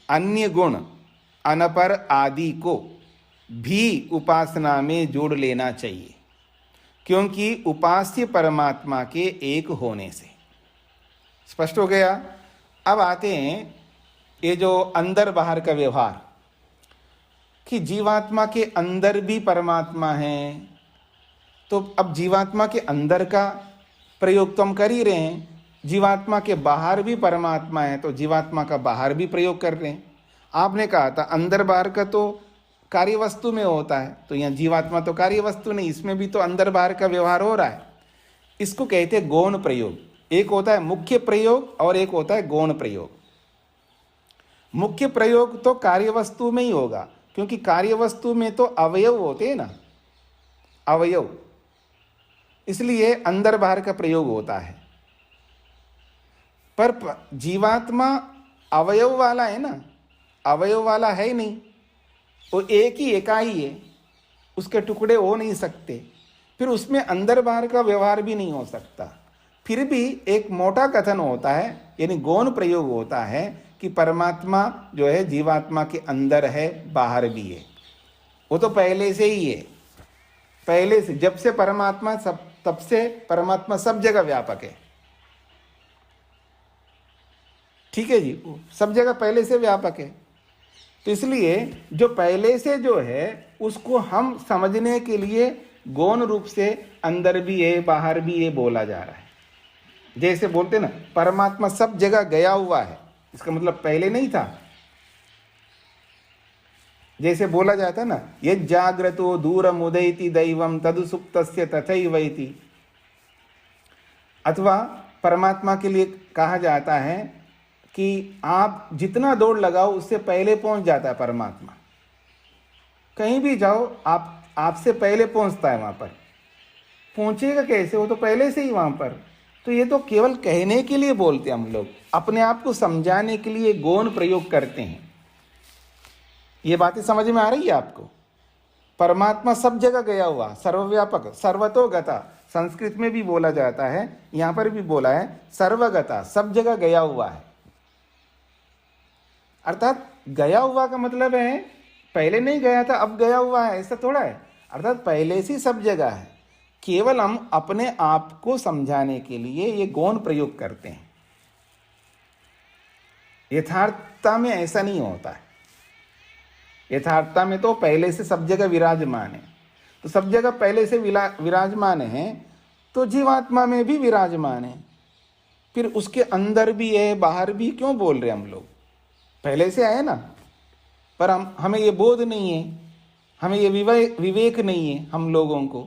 अन्य गुण अनपर आदि को भी उपासना में जोड़ लेना चाहिए, क्योंकि उपास्य परमात्मा के एक होने से। स्पष्ट हो गया? अब आते हैं ये जो अंदर बाहर का व्यवहार, कि जीवात्मा के अंदर भी परमात्मा है, तो अब जीवात्मा के अंदर का प्रयोग तो हम कर ही रहे हैं, जीवात्मा के बाहर भी परमात्मा है, तो जीवात्मा का बाहर भी प्रयोग कर रहे हैं। आपने कहा था अंदर बाहर का तो कार्य वस्तु में होता है, तो यहाँ जीवात्मा तो कार्य वस्तु नहीं, इसमें भी तो अंदर बाहर का व्यवहार हो रहा है। इसको कहते हैं गौण प्रयोग। एक होता है मुख्य प्रयोग और एक होता है गौण प्रयोग। मुख्य प्रयोग तो कार्य वस्तु में ही होगा, क्योंकि कार्य वस्तु में तो अवयव होते हैं ना, अवयव, इसलिए अंदर बाहर का प्रयोग होता है। पर जीवात्मा अवयव वाला है ना, अवयव वाला है ही नहीं, वो एक ही इकाई है, उसके टुकड़े हो नहीं सकते, फिर उसमें अंदर बाहर का व्यवहार भी नहीं हो सकता। फिर भी एक मोटा कथन होता है, यानी गौण प्रयोग होता है कि परमात्मा जो है जीवात्मा के अंदर है, बाहर भी है। वो तो पहले से ही है, पहले से, जब से परमात्मा सब, तब से परमात्मा सब जगह व्यापक है। ठीक है जी, सब जगह पहले से व्यापक है। तो इसलिए जो पहले से जो है उसको हम समझने के लिए गौण रूप से अंदर भी है बाहर भी है बोला जा रहा है। जैसे बोलते ना परमात्मा सब जगह गया हुआ है, इसका मतलब पहले नहीं था। जैसे बोला जाता है ना, ये जाग्रतो दूरम उदयति दैवम तदु सुप्तस्य तथैवैति। अथवा परमात्मा के लिए कहा जाता है कि आप जितना दौड़ लगाओ उससे पहले पहुंच जाता है परमात्मा। कहीं भी जाओ आपसे पहले पहुंचता है, वहां पर पहुंचेगा कैसे, वो तो पहले से ही वहां पर। तो ये तो केवल कहने के लिए बोलते हैं हम लोग, अपने आप को समझाने के लिए गौण प्रयोग करते हैं। ये बातें समझ में आ रही है आपको? परमात्मा सब जगह गया हुआ, सर्वव्यापक, सर्वतोगता, संस्कृत में भी बोला जाता है, यहां पर भी बोला है सर्वगता, सब जगह गया हुआ है। अर्थात गया हुआ का मतलब है पहले नहीं गया था अब गया हुआ है, ऐसा थोड़ा है। अर्थात पहले से सब जगह है, केवल हम अपने आप को समझाने के लिए ये गौण प्रयोग करते हैं। यथार्थता में ऐसा नहीं होता है। यथार्थता में तो पहले से सब जगह विराजमान है। तो सब जगह पहले से विराजमान है, तो जीवात्मा में भी विराजमान है। फिर उसके अंदर भी है बाहर भी क्यों बोल रहे हम लोग? पहले से आए ना, पर हमें ये बोध नहीं है, हमें ये विवेक नहीं है हम लोगों को।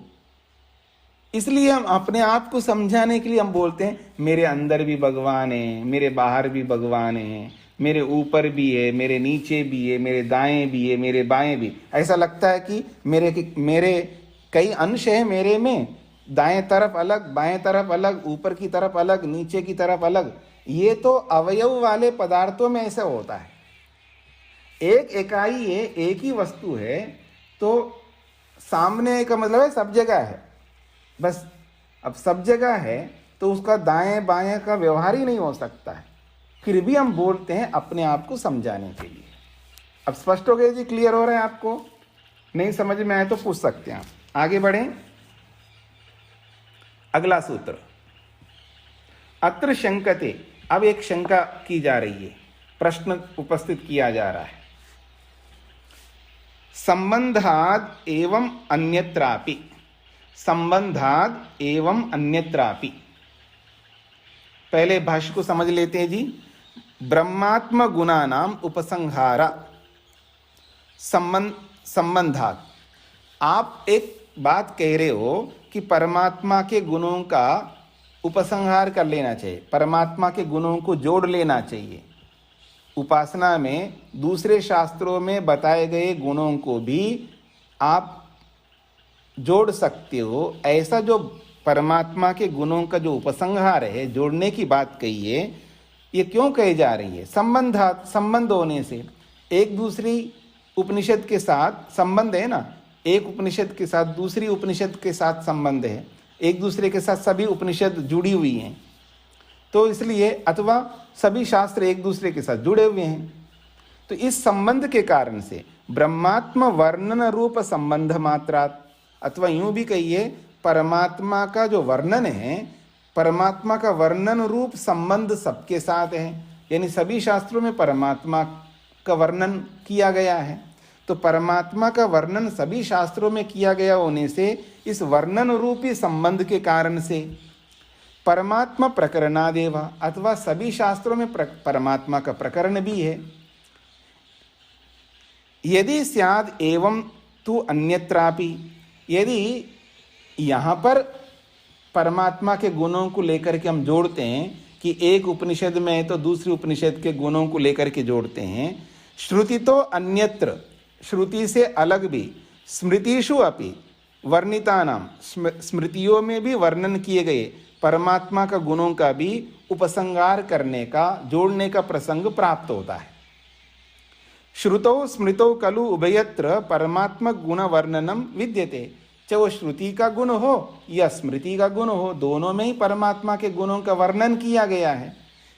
इसलिए हम अपने आप को समझाने के लिए हम बोलते हैं मेरे अंदर भी भगवान है, मेरे बाहर भी भगवान है, मेरे ऊपर भी है, मेरे नीचे भी है, मेरे दाएं भी है, मेरे बाएं भी। ऐसा लगता है कि मेरे कई अंश है मेरे में, दाएं तरफ अलग, बाएं तरफ अलग, ऊपर की तरफ अलग, नीचे की तरफ अलग। ये तो अवयव वाले पदार्थों में ऐसा होता है। एक इकाई है, एक ही वस्तु है, तो सामने का मतलब है सब जगह है बस। अब सब जगह है तो उसका दाएं बाएं का व्यवहार ही नहीं हो सकता है, फिर भी हम बोलते हैं अपने आप को समझाने के लिए। अब स्पष्ट हो गया जी? क्लियर हो रहा है आपको? नहीं समझ में आए तो पूछ सकते हैं आप। आगे बढ़ें, अगला सूत्र, अत्र शंकते। अब एक शंका की जा रही है, प्रश्न उपस्थित किया जा रहा है। संबंधाद एवं अन्यत्रापि, संबंधाद एवं अन्यत्रापि। पहले भाष्य को समझ लेते हैं जी। ब्रह्मात्म गुणानाम उपसंहारा संबंधात। आप एक बात कह रहे हो कि परमात्मा के गुणों का उपसंहार कर लेना चाहिए, परमात्मा के गुणों को जोड़ लेना चाहिए। उपासना में दूसरे शास्त्रों में बताए गए गुणों को भी आप जोड़ सकते हो। ऐसा जो परमात्मा के गुणों का जो उपसंहार है, जोड़ने की बात कही है, ये क्यों कही जा रही है? संबंध होने से, एक दूसरी उपनिषद के साथ संबंध है ना, एक उपनिषद के साथ दूसरी उपनिषद के साथ संबंध है, एक दूसरे के साथ सभी उपनिषद जुड़ी हुई हैं, तो इसलिए, अथवा सभी शास्त्र एक दूसरे के साथ जुड़े हुए हैं। तो इस संबंध के कारण से ब्रह्मात्म वर्णन रूप संबंध मात्रात, अथवा यूं भी कहिए परमात्मा का जो वर्णन है, परमात्मा का वर्णन रूप संबंध सबके साथ है। यानी सभी शास्त्रों में परमात्मा का वर्णन किया गया है, तो परमात्मा का वर्णन सभी शास्त्रों में किया गया होने से, इस वर्णन रूपी संबंध के कारण से परमात्मा प्रकरणादेव, अथवा सभी शास्त्रों में परमात्मा का प्रकरण भी है। यदि स्याद एवं तु अन्यत्रापि, यदि यहाँ पर परमात्मा के गुणों को लेकर के हम जोड़ते हैं कि एक उपनिषद में है तो दूसरी उपनिषद के गुणों को लेकर के जोड़ते हैं। श्रुति तो अन्यत्र, श्रुति से अलग भी, स्मृतिषु अपि वर्णितानाम, स्मृतियों में भी वर्णन किए गए परमात्मा का गुणों का भी उपसंहार करने का, जोड़ने का प्रसंग प्राप्त होता है। श्रुतौ स्मृतौ खलु उभयत्र परमात्मा गुण वर्णनम विद्यते। चाहे वो श्रुति का गुण हो या स्मृति का गुण हो, दोनों में ही परमात्मा के गुणों का वर्णन किया गया है।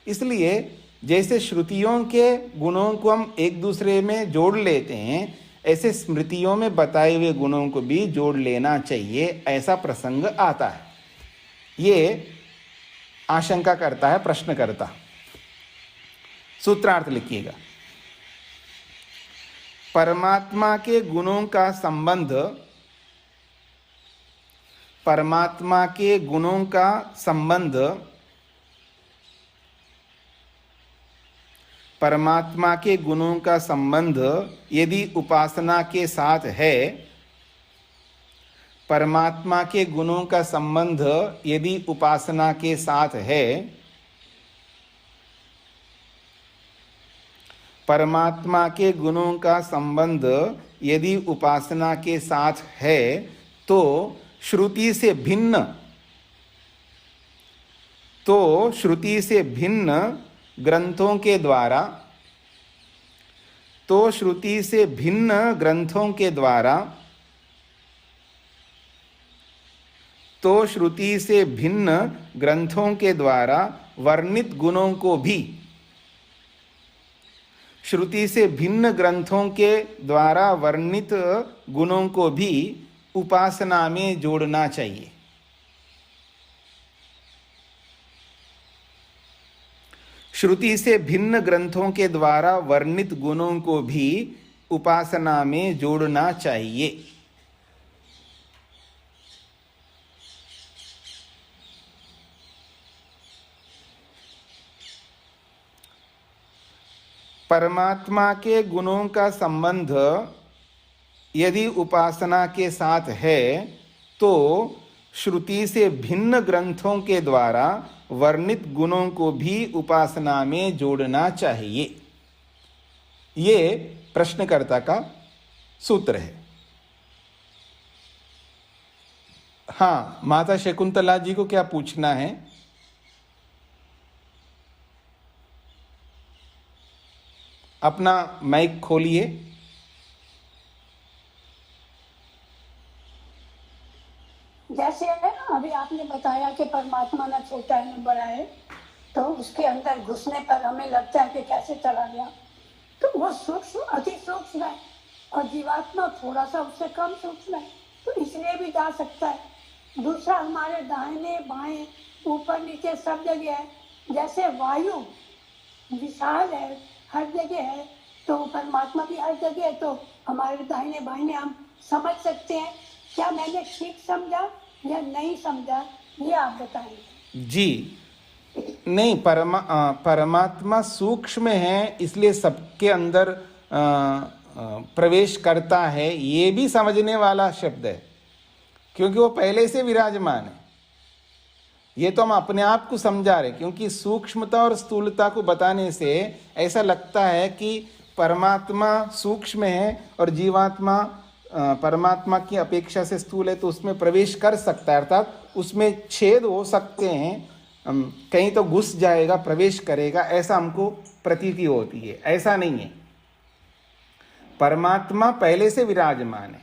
इसलिए जैसे श्रुतियों के गुणों को हम एक दूसरे में जोड़ लेते हैं, ऐसे स्मृतियों में बताए हुए गुणों को भी जोड़ लेना चाहिए, ऐसा प्रसंग आता है। ये आशंका करता है प्रश्नकर्ता। सूत्रार्थ लिखिएगा। परमात्मा के गुणों का संबंध, परमात्मा के गुणों का संबंध परमात्मा के गुणों का संबंध यदि उपासना के साथ है, परमात्मा के गुणों का संबंध यदि उपासना के साथ है, परमात्मा के गुणों का संबंध यदि उपासना के साथ है, तो श्रुति से भिन्न, तो श्रुति से भिन्न ग्रंथों के द्वारा, तो श्रुति से भिन्न ग्रंथों के द्वारा, तो श्रुति से भिन्न ग्रंथों के द्वारा वर्णित गुणों को भी, श्रुति से भिन्न ग्रंथों के द्वारा वर्णित गुणों को भी उपासना में जोड़ना चाहिए। श्रुति से भिन्न ग्रंथों के द्वारा वर्णित गुणों को भी उपासना में जोड़ना चाहिए। परमात्मा के गुणों का संबंध यदि उपासना के साथ है, तो श्रुति से भिन्न ग्रंथों के द्वारा वर्णित गुणों को भी उपासना में जोड़ना चाहिए। ये प्रश्नकर्ता का सूत्र है। हाँ, माता शकुंतला जी को क्या पूछना है? अपना माइक खोलिए। जैसे अभी आपने बताया कि परमात्मा ना छोटा है ना बड़ा है, तो उसके अंदर घुसने पर हमें लगता है कि कैसे चला गया, तो वो सूक्ष्म, अति सूक्ष्म है, और जीवात्मा थोड़ा सा उससे कम सूक्ष्म है, तो इसलिए भी जा सकता है। दूसरा, हमारे दाहिने बाएं ऊपर नीचे सब जगह है। जैसे वायु विशाल है, हर जगह है, तो परमात्मा भी हर जगह है, तो हमारे दाहिने बाएं हम समझ सकते हैं। क्या मैंने ठीक समझा या नहीं समझा, ये आप बताइए। जी नहीं, परमात्मा सूक्ष्म है, इसलिए सबके अंदर प्रवेश करता है, ये भी समझने वाला शब्द है, क्योंकि वो पहले से विराजमान है। ये तो हम अपने आप को समझा रहे, क्योंकि सूक्ष्मता और स्थूलता को बताने से ऐसा लगता है कि परमात्मा सूक्ष्म है और जीवात्मा परमात्मा की अपेक्षा से स्थूल है, तो उसमें प्रवेश कर सकता है, अर्थात उसमें छेद हो सकते हैं, कहीं तो घुस जाएगा, प्रवेश करेगा, ऐसा हमको प्रतीति होती है। ऐसा नहीं है, परमात्मा पहले से विराजमान है।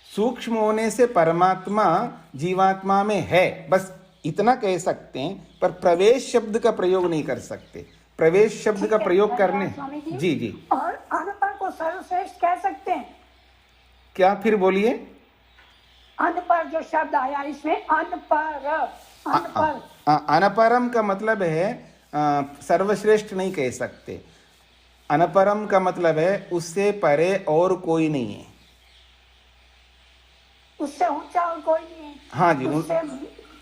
सूक्ष्म होने से परमात्मा जीवात्मा में है, बस इतना कह सकते हैं, पर प्रवेश शब्द का प्रयोग नहीं कर सकते। प्रवेश शब्द का प्रयोग करने जी जी। और अनपर को सर्वश्रेष्ठ कह सकते हैं क्या? फिर बोलिए। अनपर जो शब्द आया इसमें, अनपर, अनपर, अनपरम का मतलब है सर्वश्रेष्ठ नहीं कह सकते। अनपरम का मतलब है उससे परे और कोई नहीं है, उससे ऊंचा और कोई नहीं है। हाँ जी,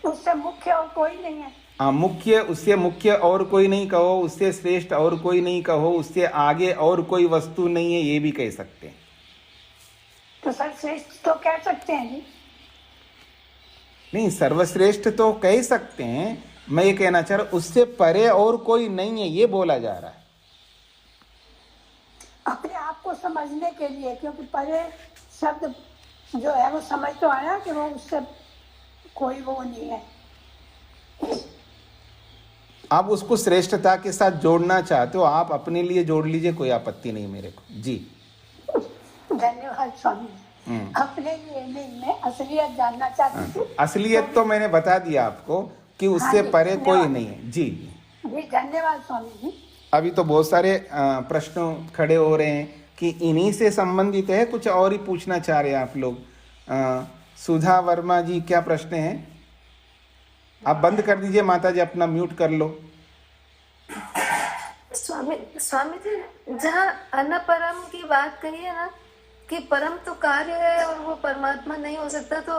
उससे मुख्य और कोई नहीं है। हाँ, मुख्य, उससे मुख्य और कोई नहीं कहो, उससे श्रेष्ठ और कोई नहीं कहो, उससे आगे और कोई वस्तु नहीं है, ये भी कह सकते हैं। तो सर्वश्रेष्ठ तो कह सकते हैं जी। नहीं, सर्वश्रेष्ठ तो कह सकते हैं, मैं ये कहना चाह रहा हूं उससे परे और कोई नहीं है, ये बोला जा रहा है अपने आप को समझने के लिए, क्योंकि परे शब्द जो है वो समझ तो आया कि वो उससे कोई वो नहीं है। आप उसको श्रेष्ठता के साथ जोड़ना चाहते हो, आप अपने लिए जोड़ लीजिए, कोई आपत्ति नहीं मेरे को। जी धन्यवाद स्वामी। अपने लिए नहीं, मैं असलियत जानना चाहती थी। असलियत तो मैंने बता दिया आपको कि उससे परे कोई नहीं है। जी जी, धन्यवाद स्वामी जी। अभी तो बहुत सारे प्रश्न खड़े हो रहे हैं कि इन्हीं से संबंधित है, कुछ और ही पूछना चाह रहे हैं आप लोग। सुधा वर्मा जी, क्या प्रश्न है? आप बंद कर दीजिए माता जी, अपना म्यूट कर लो। स्वामी जी, जहाँ अनपरम की बात कही है ना, कि परम तो कार्य है और वो परमात्मा नहीं हो सकता, तो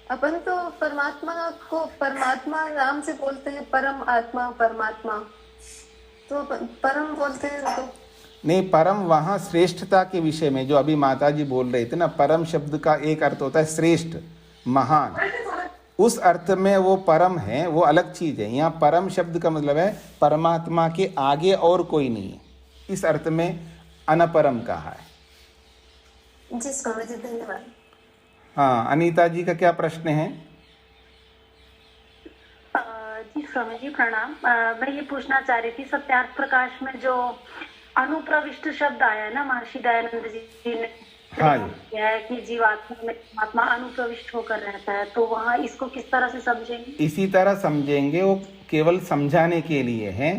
अपन तो परमात्मा को परमात्मा नाम से बोलते हैं, परम आत्मा परमात्मा, तो परम बोलते हैं। तो नहीं, परम वहाँ श्रेष्ठता के विषय में जो अभी माता जी बोल रहे थे ना, परम शब्द का एक अर्थ होता है श्रेष्ठ, महान, उस अर्थ में वो परम है, वो अलग चीज है। यहाँ परम शब्द का मतलब है परमात्मा के आगे और कोई नहीं है, इस अर्थ में अनपरम कहा है। जी स्वामी जी, धन्यवाद। हाँ, अनीता जी का क्या प्रश्न है? जी स्वामी जी प्रणाम। मैं ये पूछना चाह रही थी, सत्यार्थ प्रकाश में जो अनुप्रविष्ट शब्द आया है ना, महर्षि दयानंद जी ने हाँ किया है कि जीवात्मा में आत्मा अनुप्रविष्ट होकर रहता है, तो वहाँ इसको किस तरह से समझेंगे? इसी तरह समझेंगे, वो केवल समझाने के लिए है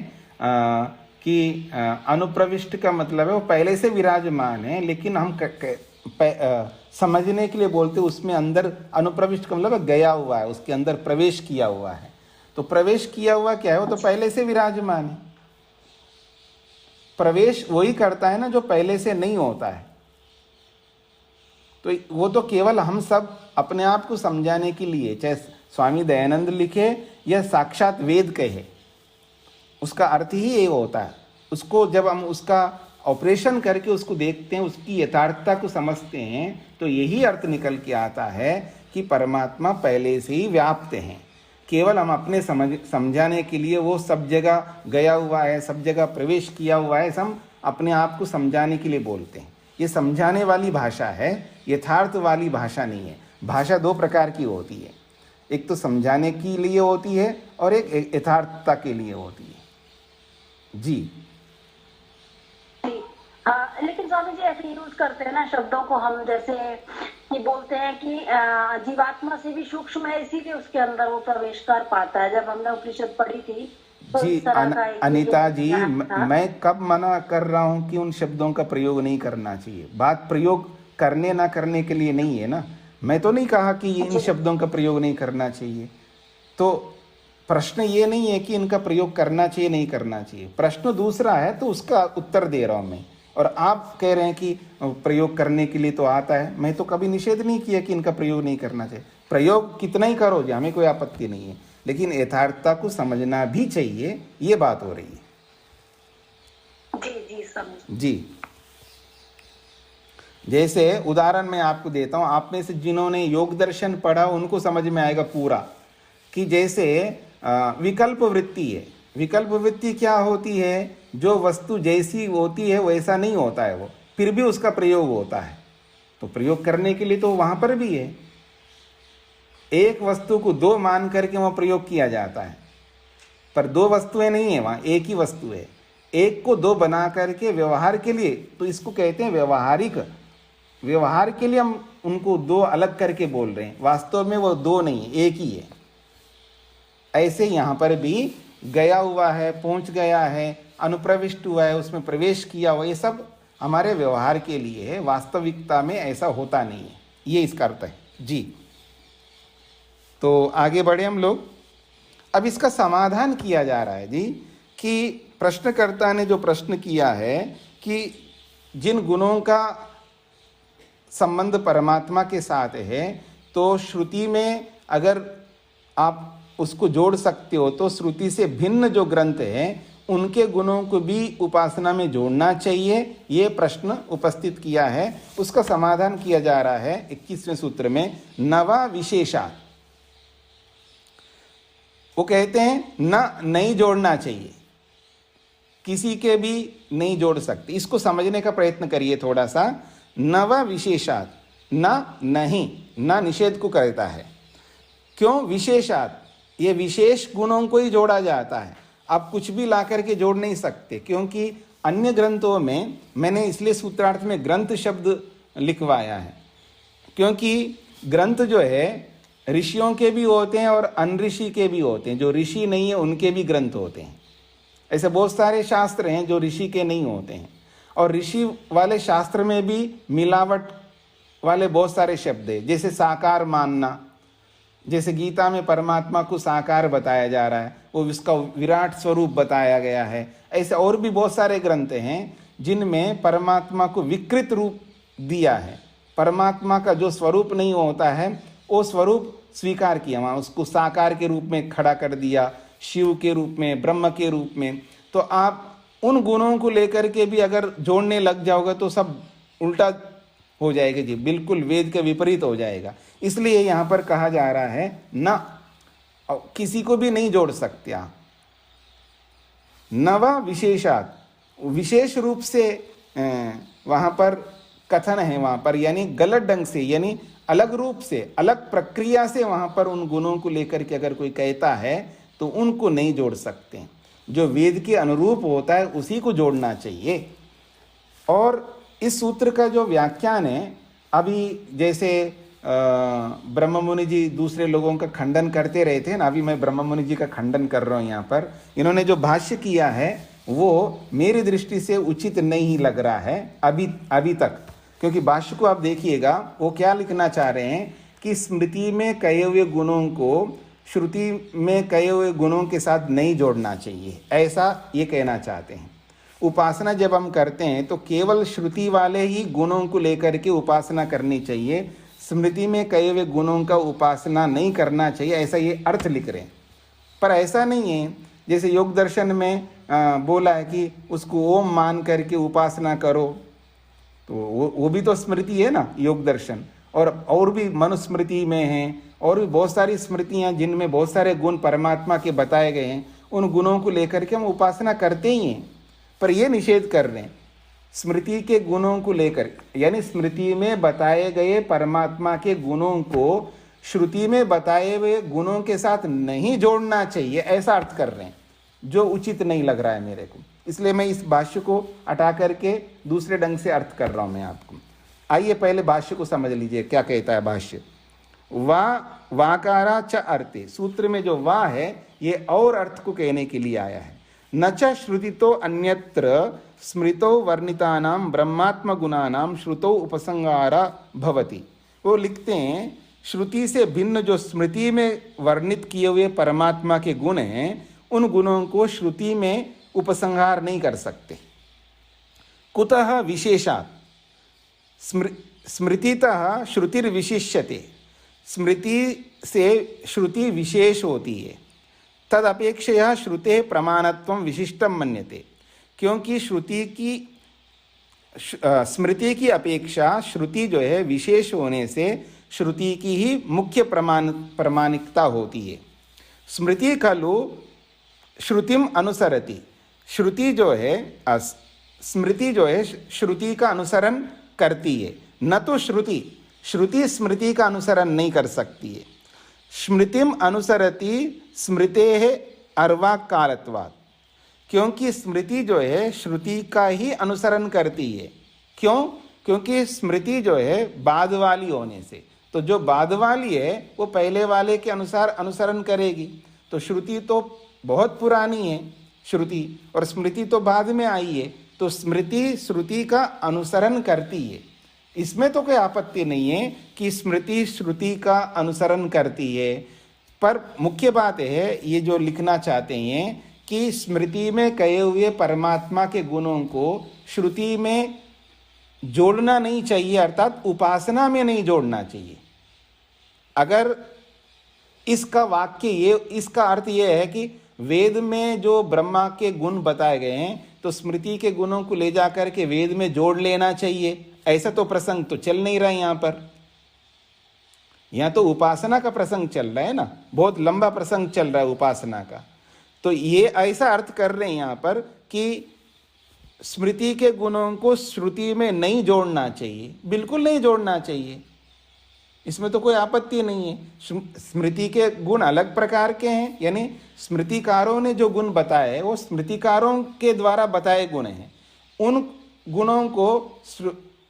कि अनुप्रविष्ट का मतलब है वो पहले से विराजमान है, लेकिन हम समझने के लिए बोलते उसमें अंदर अनुप्रविष्ट का मतलब गया हुआ है, उसके अंदर प्रवेश किया हुआ है। तो प्रवेश किया हुआ क्या है? वो तो पहले से विराजमान है। प्रवेश वही करता है ना जो पहले से नहीं होता है। तो वो तो केवल हम सब अपने आप को समझाने के लिए, चाहे स्वामी दयानंद लिखे या साक्षात वेद कहे, उसका अर्थ ही ये होता है। उसको जब हम उसका ऑपरेशन करके उसको देखते हैं, उसकी यथार्थता को समझते हैं, तो यही अर्थ निकल के आता है कि परमात्मा पहले से ही व्याप्त हैं। केवल हम अपने समझाने के लिए वो सब जगह गया हुआ है, सब जगह प्रवेश किया हुआ है, हम अपने आप को समझाने के लिए बोलते हैं। ये समझाने वाली भाषा है, यथार्थ वाली भाषा नहीं है। भाषा दो प्रकार की होती है, एक तो समझाने के लिए होती है और एक यथार्थता के लिए होती है। जी लेकिन स्वामी जी ऐसे यूज करते हैं ना शब्दों को हम, जैसे कि बोलते हैं कि जीवात्मा से भी सूक्ष्म है, इसीलिए उसके अंदर वो प्रवेश कर पाता है। जब हमने उपनिषद पढ़ी थी तो जी अनीता जी, मैं कब मना कर रहा हूँ कि उन शब्दों का प्रयोग नहीं करना चाहिए? बात प्रयोग करने ना करने के लिए नहीं है ना। मैं तो नहीं कहा कि इन शब्दों का प्रयोग नहीं करना चाहिए। तो प्रश्न ये नहीं है कि इनका प्रयोग करना चाहिए नहीं करना चाहिए, प्रश्न दूसरा है, तो उसका उत्तर दे रहा हूँ मैं। और आप कह रहे हैं कि प्रयोग करने के लिए तो आता है। मैं तो कभी निषेध नहीं किया कि इनका प्रयोग नहीं करना चाहिए। प्रयोग कितना ही करो, हमें कोई आपत्ति नहीं है, लेकिन यथार्थता को समझना भी चाहिए, ये बात हो रही है। जी समझ। जी, जैसे उदाहरण मैं आपको देता हूं, आप में से जिन्होंने योग दर्शन पढ़ा उनको समझ में आएगा पूरा, कि जैसे विकल्प वृत्ति है। विकल्प वृत्ति क्या होती है? जो वस्तु जैसी होती है वैसा नहीं होता है वो, फिर भी उसका प्रयोग होता है। तो प्रयोग करने के लिए तो वहां पर भी है, एक वस्तु को दो मान करके वहां प्रयोग किया जाता है, पर दो वस्तुएं नहीं है, वहां एक ही वस्तु है। एक को दो बना करके व्यवहार के लिए, तो इसको कहते हैं व्यवहारिक। व्यवहार के लिए हम उनको दो अलग करके बोल रहे हैं, वास्तव में वो दो नहीं, एक ही है। ऐसे यहाँ पर भी गया हुआ है, पहुंच गया है, अनुप्रविष्ट हुआ है, उसमें प्रवेश किया हुआ, ये सब हमारे व्यवहार के लिए है। वास्तविकता में ऐसा होता नहीं है, ये इसका अर्थ है। जी, तो आगे बढ़े हम लोग। अब इसका समाधान किया जा रहा है जी, कि प्रश्नकर्ता ने जो प्रश्न किया है कि जिन गुणों का संबंध परमात्मा के साथ है, तो श्रुति में अगर आप उसको जोड़ सकते हो, तो श्रुति से भिन्न जो ग्रंथ हैं उनके गुणों को भी उपासना में जोड़ना चाहिए, ये प्रश्न उपस्थित किया है। उसका समाधान किया जा रहा है 21वें सूत्र में, नवा विशेषा। वो कहते हैं नहीं जोड़ना चाहिए, किसी के भी नहीं जोड़ सकते। इसको समझने का प्रयत्न करिए थोड़ा सा। नवा विशेषात, नहीं, ना निषेध को कहता है। क्यों विशेषात? ये विशेष गुणों को ही जोड़ा जाता है, आप कुछ भी ला करके जोड़ नहीं सकते। क्योंकि अन्य ग्रंथों में, मैंने इसलिए सूत्रार्थ में ग्रंथ शब्द लिखवाया है, क्योंकि ग्रंथ जो है ऋषियों के भी होते हैं और अनऋषि के भी होते हैं। जो ऋषि नहीं है उनके भी ग्रंथ होते हैं। ऐसे बहुत सारे शास्त्र हैं जो ऋषि के नहीं होते हैं, और ऋषि वाले शास्त्र में भी मिलावट वाले बहुत सारे शब्द हैं, जैसे साकार मानना, जैसे गीता में परमात्मा को साकार बताया जा रहा है, वो उसका विराट स्वरूप बताया गया है। ऐसे और भी बहुत सारे ग्रंथ हैं जिनमें परमात्मा को विकृत रूप दिया है, परमात्मा का जो स्वरूप नहीं होता है वो स्वरूप स्वीकार किया, वहाँ उसको साकार के रूप में खड़ा कर दिया, शिव के रूप में, ब्रह्म के रूप में। तो आप उन गुणों को लेकर के भी अगर जोड़ने लग जाओगे तो सब उल्टा हो जाएगा जी, बिल्कुल वेद के विपरीत हो जाएगा। इसलिए यहाँ पर कहा जा रहा है न, किसी को भी नहीं जोड़ सकते आप। नवा विशेषात, विशेष रूप से वहाँ पर कथन है, वहाँ पर यानी गलत ढंग से, यानी अलग रूप से, अलग प्रक्रिया से वहाँ पर उन गुणों को लेकर के अगर कोई कहता है तो उनको नहीं जोड़ सकते। जो वेद के अनुरूप होता है उसी को जोड़ना चाहिए। और इस सूत्र का जो व्याख्यान है, अभी जैसे ब्रह्म मुनि जी दूसरे लोगों का खंडन करते रहे थे ना, अभी मैं ब्रह्म मुनि जी का खंडन कर रहा हूँ यहाँ पर। इन्होंने जो भाष्य किया है वो मेरी दृष्टि से उचित नहीं लग रहा है अभी तक, क्योंकि भाष्य को आप देखिएगा, वो क्या लिखना चाह रहे हैं कि स्मृति में कहे हुए गुणों को श्रुति में कहे हुए गुणों के साथ नहीं जोड़ना चाहिए, ऐसा ये कहना चाहते हैं। उपासना जब हम करते हैं तो केवल श्रुति वाले ही गुणों को लेकर के उपासना करनी चाहिए, स्मृति में कहे हुए गुणों का उपासना नहीं करना चाहिए, ऐसा ये अर्थ लिख रहे हैं। पर ऐसा नहीं है, जैसे योग दर्शन में बोला है कि उसको ओम मान करके उपासना करो, तो वो भी तो स्मृति है ना, योग दर्शन। और भी मनुस्मृति में हैं, और भी बहुत सारी स्मृतियाँ जिनमें बहुत सारे गुण परमात्मा के बताए गए हैं, उन गुणों को लेकर के हम उपासना करते ही हैं। पर ये निषेध कर रहे हैं स्मृति के गुणों को लेकर, यानी स्मृति में बताए गए परमात्मा के गुणों को श्रुति में बताए हुए गुणों के साथ नहीं जोड़ना चाहिए, ऐसा अर्थ कर रहे हैं, जो उचित नहीं लग रहा है मेरे को। इसलिए मैं इस भाष्य को हटा करके दूसरे ढंग से अर्थ कर रहा हूँ मैं आपको। आइए पहले भाष्य को समझ लीजिए, क्या कहता है भाष्य। वाकारा च अर्थे, सूत्र में जो वा है ये और अर्थ को कहने के लिए आया है। न च श्रुतितो अन्यत्र स्मृतो वर्णितानां ब्रह्मात्म गुणानां श्रुतो उपसंहारा भवति। वो लिखते हैं श्रुति से भिन्न जो स्मृति में वर्णित किए हुए परमात्मा के गुण हैं, उन गुणों को श्रुति में उपसंहार नहीं कर सकते। कुतः विशेषात्, स्मृतितः श्रुतिर्विशिष्यते, स्मृति से श्रुति विशेष होती है। तद अपेक्षया श्रुते प्रमाणत्वं विशिष्टम मन्यते, क्योंकि स्मृति की अपेक्षा श्रुति जो है विशेष होने से श्रुति की ही मुख्य प्रमाणिकता होती है। स्मृति खलु श्रुतिम अनुसरति, श्रुति जो है स्मृति जो है श्रुति का अनुसरण करती है, न तो श्रुति स्मृति का अनुसरण नहीं कर सकती है। स्मृतिम अनुसरति स्मृतेः अर्वाकालत्वात्, क्योंकि स्मृति जो है श्रुति का ही अनुसरण करती है। क्यों? क्योंकि स्मृति जो है बाद वाली होने से, तो जो बाद वाली है वो पहले वाले के अनुसार अनुसरण करेगी। तो श्रुति तो बहुत पुरानी है श्रुति, और स्मृति तो बाद में आई है, तो स्मृति श्रुति का अनुसरण करती है। इसमें तो कोई आपत्ति नहीं है कि स्मृति श्रुति का अनुसरण करती है, पर मुख्य बात है ये जो लिखना चाहते हैं कि स्मृति में कहे हुए परमात्मा के गुणों को श्रुति में जोड़ना नहीं चाहिए, अर्थात उपासना में नहीं जोड़ना चाहिए। अगर इसका वाक्य ये, इसका अर्थ ये है कि वेद में जो ब्रह्मा के गुण बताए गए हैं तो स्मृति के गुणों को ले जाकर के वेद में जोड़ लेना चाहिए, ऐसा तो प्रसंग तो चल नहीं रहा है यहाँ पर। यहाँ तो उपासना का प्रसंग चल रहा है ना, बहुत लंबा प्रसंग चल रहा है उपासना का। तो ये ऐसा अर्थ कर रहे हैं यहाँ पर कि स्मृति के गुणों को श्रुति में नहीं जोड़ना चाहिए, बिल्कुल नहीं जोड़ना चाहिए, इसमें तो कोई आपत्ति नहीं है। स्मृति के गुण अलग प्रकार के हैं, यानी स्मृतिकारों ने जो गुण बताए वो स्मृतिकारों के द्वारा बताए गुण हैं। उन गुणों को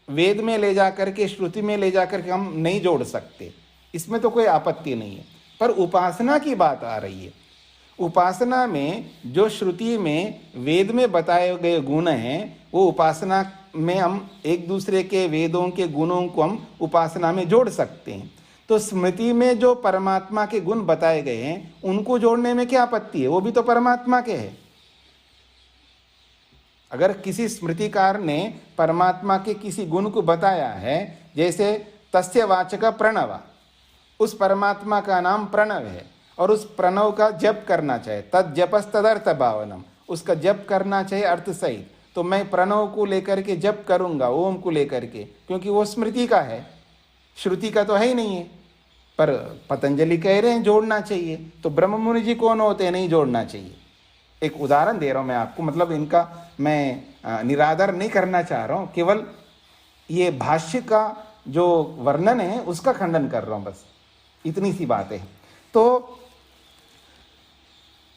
वेद में ले जाकर के, श्रुति में ले जाकर के हम नहीं जोड़ सकते, इसमें तो कोई आपत्ति नहीं है। पर उपासना की बात आ रही है, उपासना में जो श्रुति में वेद में बताए गए गुण हैं वो उपासना में हम एक दूसरे के वेदों के गुणों को हम उपासना में जोड़ सकते हैं। तो स्मृति में जो परमात्मा के गुण बताए गए हैं उनको जोड़ने में क्या आपत्ति है? वो भी तो परमात्मा के हैं। अगर किसी स्मृतिकार ने परमात्मा के किसी गुण को बताया है, जैसे तस्य वाचक प्रणव, उस परमात्मा का नाम प्रणव है और उस प्रणव का जप करना चाहिए, तद जपस तदर्थ भावनम, उसका जप करना चाहिए अर्थ सहित। तो मैं प्रणव को लेकर के जप करूंगा, ओम को लेकर के, क्योंकि वो स्मृति का है, श्रुति का तो है ही नहीं है। पर पतंजलि कह रहे हैं जोड़ना चाहिए, तो ब्रह्म मुनि जी कौन होते हैं नहीं जोड़ना चाहिए। एक उदाहरण दे रहा हूं मैं आपको, मतलब इनका मैं निरादर नहीं करना चाह रहा हूं, केवल ये भाष्य का जो वर्णन है उसका खंडन कर रहा हूं, बस इतनी सी बात है। तो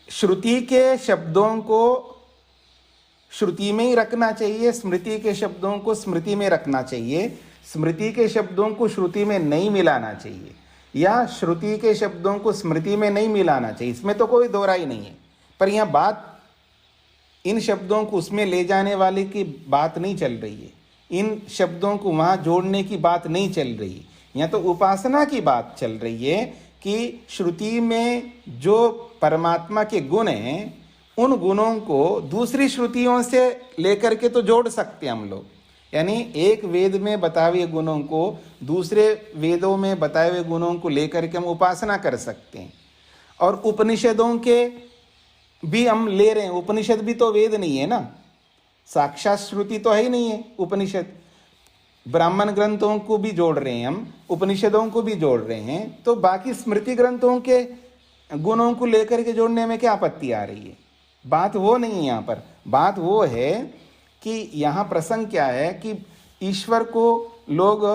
श्रुति के शब्दों को श्रुति में ही रखना चाहिए, स्मृति के शब्दों को स्मृति में रखना चाहिए, स्मृति के शब्दों को श्रुति में नहीं मिलाना चाहिए, या श्रुति के शब्दों को स्मृति में नहीं मिलाना चाहिए, इसमें तो कोई दोहराई नहीं है। पर यह बात इन शब्दों को उसमें ले जाने वाले की बात नहीं चल रही है, इन शब्दों को वहां जोड़ने की बात नहीं चल रही, यहाँ तो उपासना की बात चल रही है कि श्रुति में जो परमात्मा के गुण हैं उन गुणों को दूसरी श्रुतियों से लेकर के तो जोड़ सकते हैं हम लोग। यानी एक वेद में बताए हुए गुणों को दूसरे वेदों में बताए हुए गुणों को लेकर के हम उपासना कर सकते हैं। और उपनिषदों के भी हम ले रहे हैं, उपनिषद भी तो वेद नहीं है ना, साक्षात श्रुति तो है ही नहीं है उपनिषद। ब्राह्मण ग्रंथों को भी जोड़ रहे हैं हम, उपनिषदों को भी जोड़ रहे हैं, तो बाकी स्मृति ग्रंथों के गुणों को लेकर के जोड़ने में क्या आपत्ति आ रही है? बात वो नहीं है यहाँ पर। बात वो है कि यहाँ प्रसंग क्या है कि ईश्वर को लोग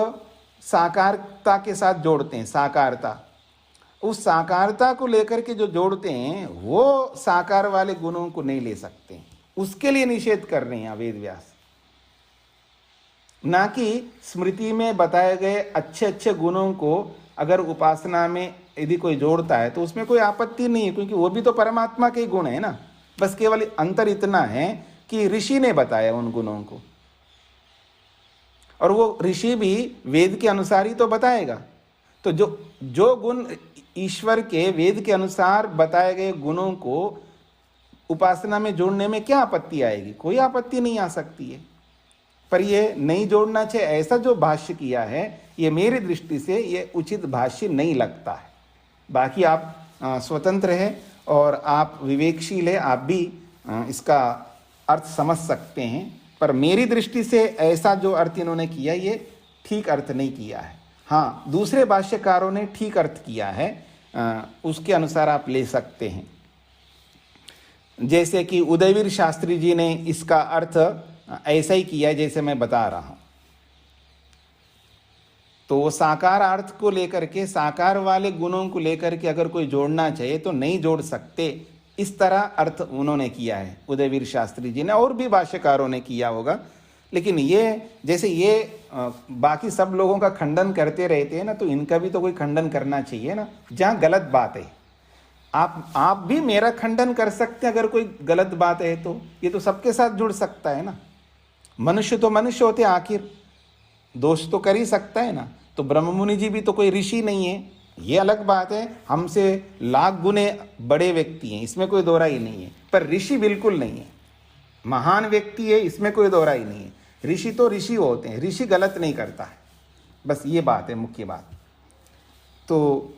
साकारता के साथ जोड़ते हैं, साकारता, उस साकारता को लेकर के जो जोड़ते हैं वो साकार वाले गुणों को नहीं ले सकते, उसके लिए निषेध कर रहे हैं वेद व्यास। ना कि स्मृति में बताए गए अच्छे अच्छे गुणों को अगर उपासना में यदि कोई जोड़ता है तो उसमें कोई आपत्ति नहीं है, क्योंकि वो भी तो परमात्मा के गुण है ना। बस केवल अंतर इतना है कि ऋषि ने बताया उन गुणों को, और वो ऋषि भी वेद के अनुसार ही तो बताएगा। तो जो गुण ईश्वर के वेद के अनुसार बताए गए गुणों को उपासना में जोड़ने में क्या आपत्ति आएगी? कोई आपत्ति नहीं आ सकती है। पर ये नहीं जोड़ना चाहिए, ऐसा जो भाष्य किया है ये मेरी दृष्टि से ये उचित भाष्य नहीं लगता है। बाकी आप स्वतंत्र है और आप विवेकशील है, आप भी इसका अर्थ समझ सकते हैं, पर मेरी दृष्टि से ऐसा जो अर्थ इन्होंने किया ये ठीक अर्थ नहीं किया है। हाँ, दूसरे भाष्यकारों ने ठीक अर्थ किया है, उसके अनुसार आप ले सकते हैं। जैसे कि उदयवीर शास्त्री जी ने इसका अर्थ ऐसा ही किया है जैसे मैं बता रहा हूं। तो वो साकार अर्थ को लेकर के, साकार वाले गुणों को लेकर के अगर कोई जोड़ना चाहिए तो नहीं जोड़ सकते, इस तरह अर्थ उन्होंने किया है उदयवीर शास्त्री जी ने, और भी भाष्यकारों ने किया होगा। लेकिन ये जैसे ये बाकी सब लोगों का खंडन करते रहते हैं ना, तो इनका भी तो कोई खंडन करना चाहिए ना। जहाँ गलत बात है आप भी मेरा खंडन कर सकते हैं, अगर कोई गलत बात है तो ये तो सबके साथ जुड़ सकता है ना। मनुष्य तो मनुष्य होते, आखिर दोष तो कर ही सकता है ना। तो ब्रह्म मुनि जी भी तो कोई ऋषि नहीं है, ये अलग बात है, हमसे लाख गुने बड़े व्यक्ति हैं, इसमें कोई दोहराई नहीं है। पर ऋषि बिल्कुल नहीं है, महान व्यक्ति है, इसमें कोई दोहराई नहीं है। ऋषि तो ऋषि होते हैं, ऋषि गलत नहीं करता है, बस ये बात है मुख्य बात। तो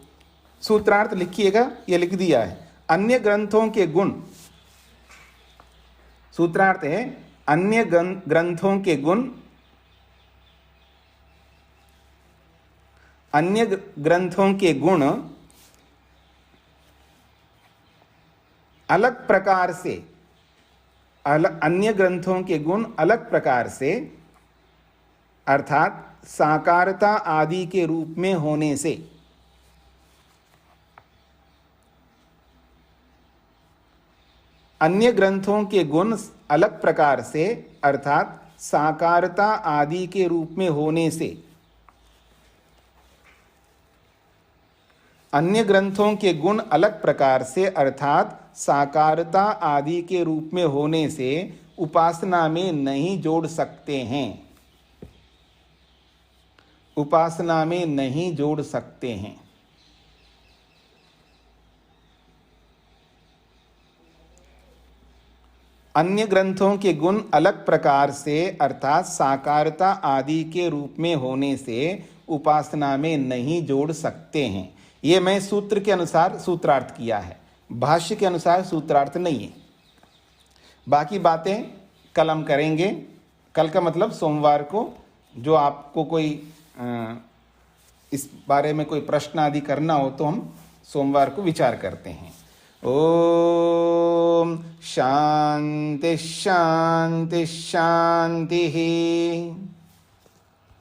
सूत्रार्थ लिखिएगा, ये लिख दिया है। अन्य ग्रंथों के गुण, सूत्रार्थ है अन्य ग्रंथों के गुण, अन्य ग्रंथों के गुण अलग प्रकार से, अन्य ग्रंथों के गुण अलग प्रकार से अर्थात साकारता आदि के रूप में होने से, अन्य ग्रंथों के गुण अलग प्रकार से अर्थात साकारता आदि के रूप में होने से अन्य ग्रंथों के गुण अलग प्रकार से अर्थात साकारता आदि के रूप में होने से उपासना में नहीं जोड़ सकते हैं, उपासना में नहीं जोड़ सकते हैं। अन्य ग्रंथों के गुण अलग प्रकार से अर्थात साकारता आदि के रूप में होने से उपासना में नहीं जोड़ सकते हैं। ये मैं सूत्र के अनुसार सूत्रार्थ किया है, भाष्य के अनुसार सूत्रार्थ नहीं है। बाकी बातें कल हम करेंगे। कल का मतलब सोमवार को। जो आपको कोई इस बारे में कोई प्रश्न आदि करना हो तो हम सोमवार को विचार करते हैं। ओम शांति शांति शांति।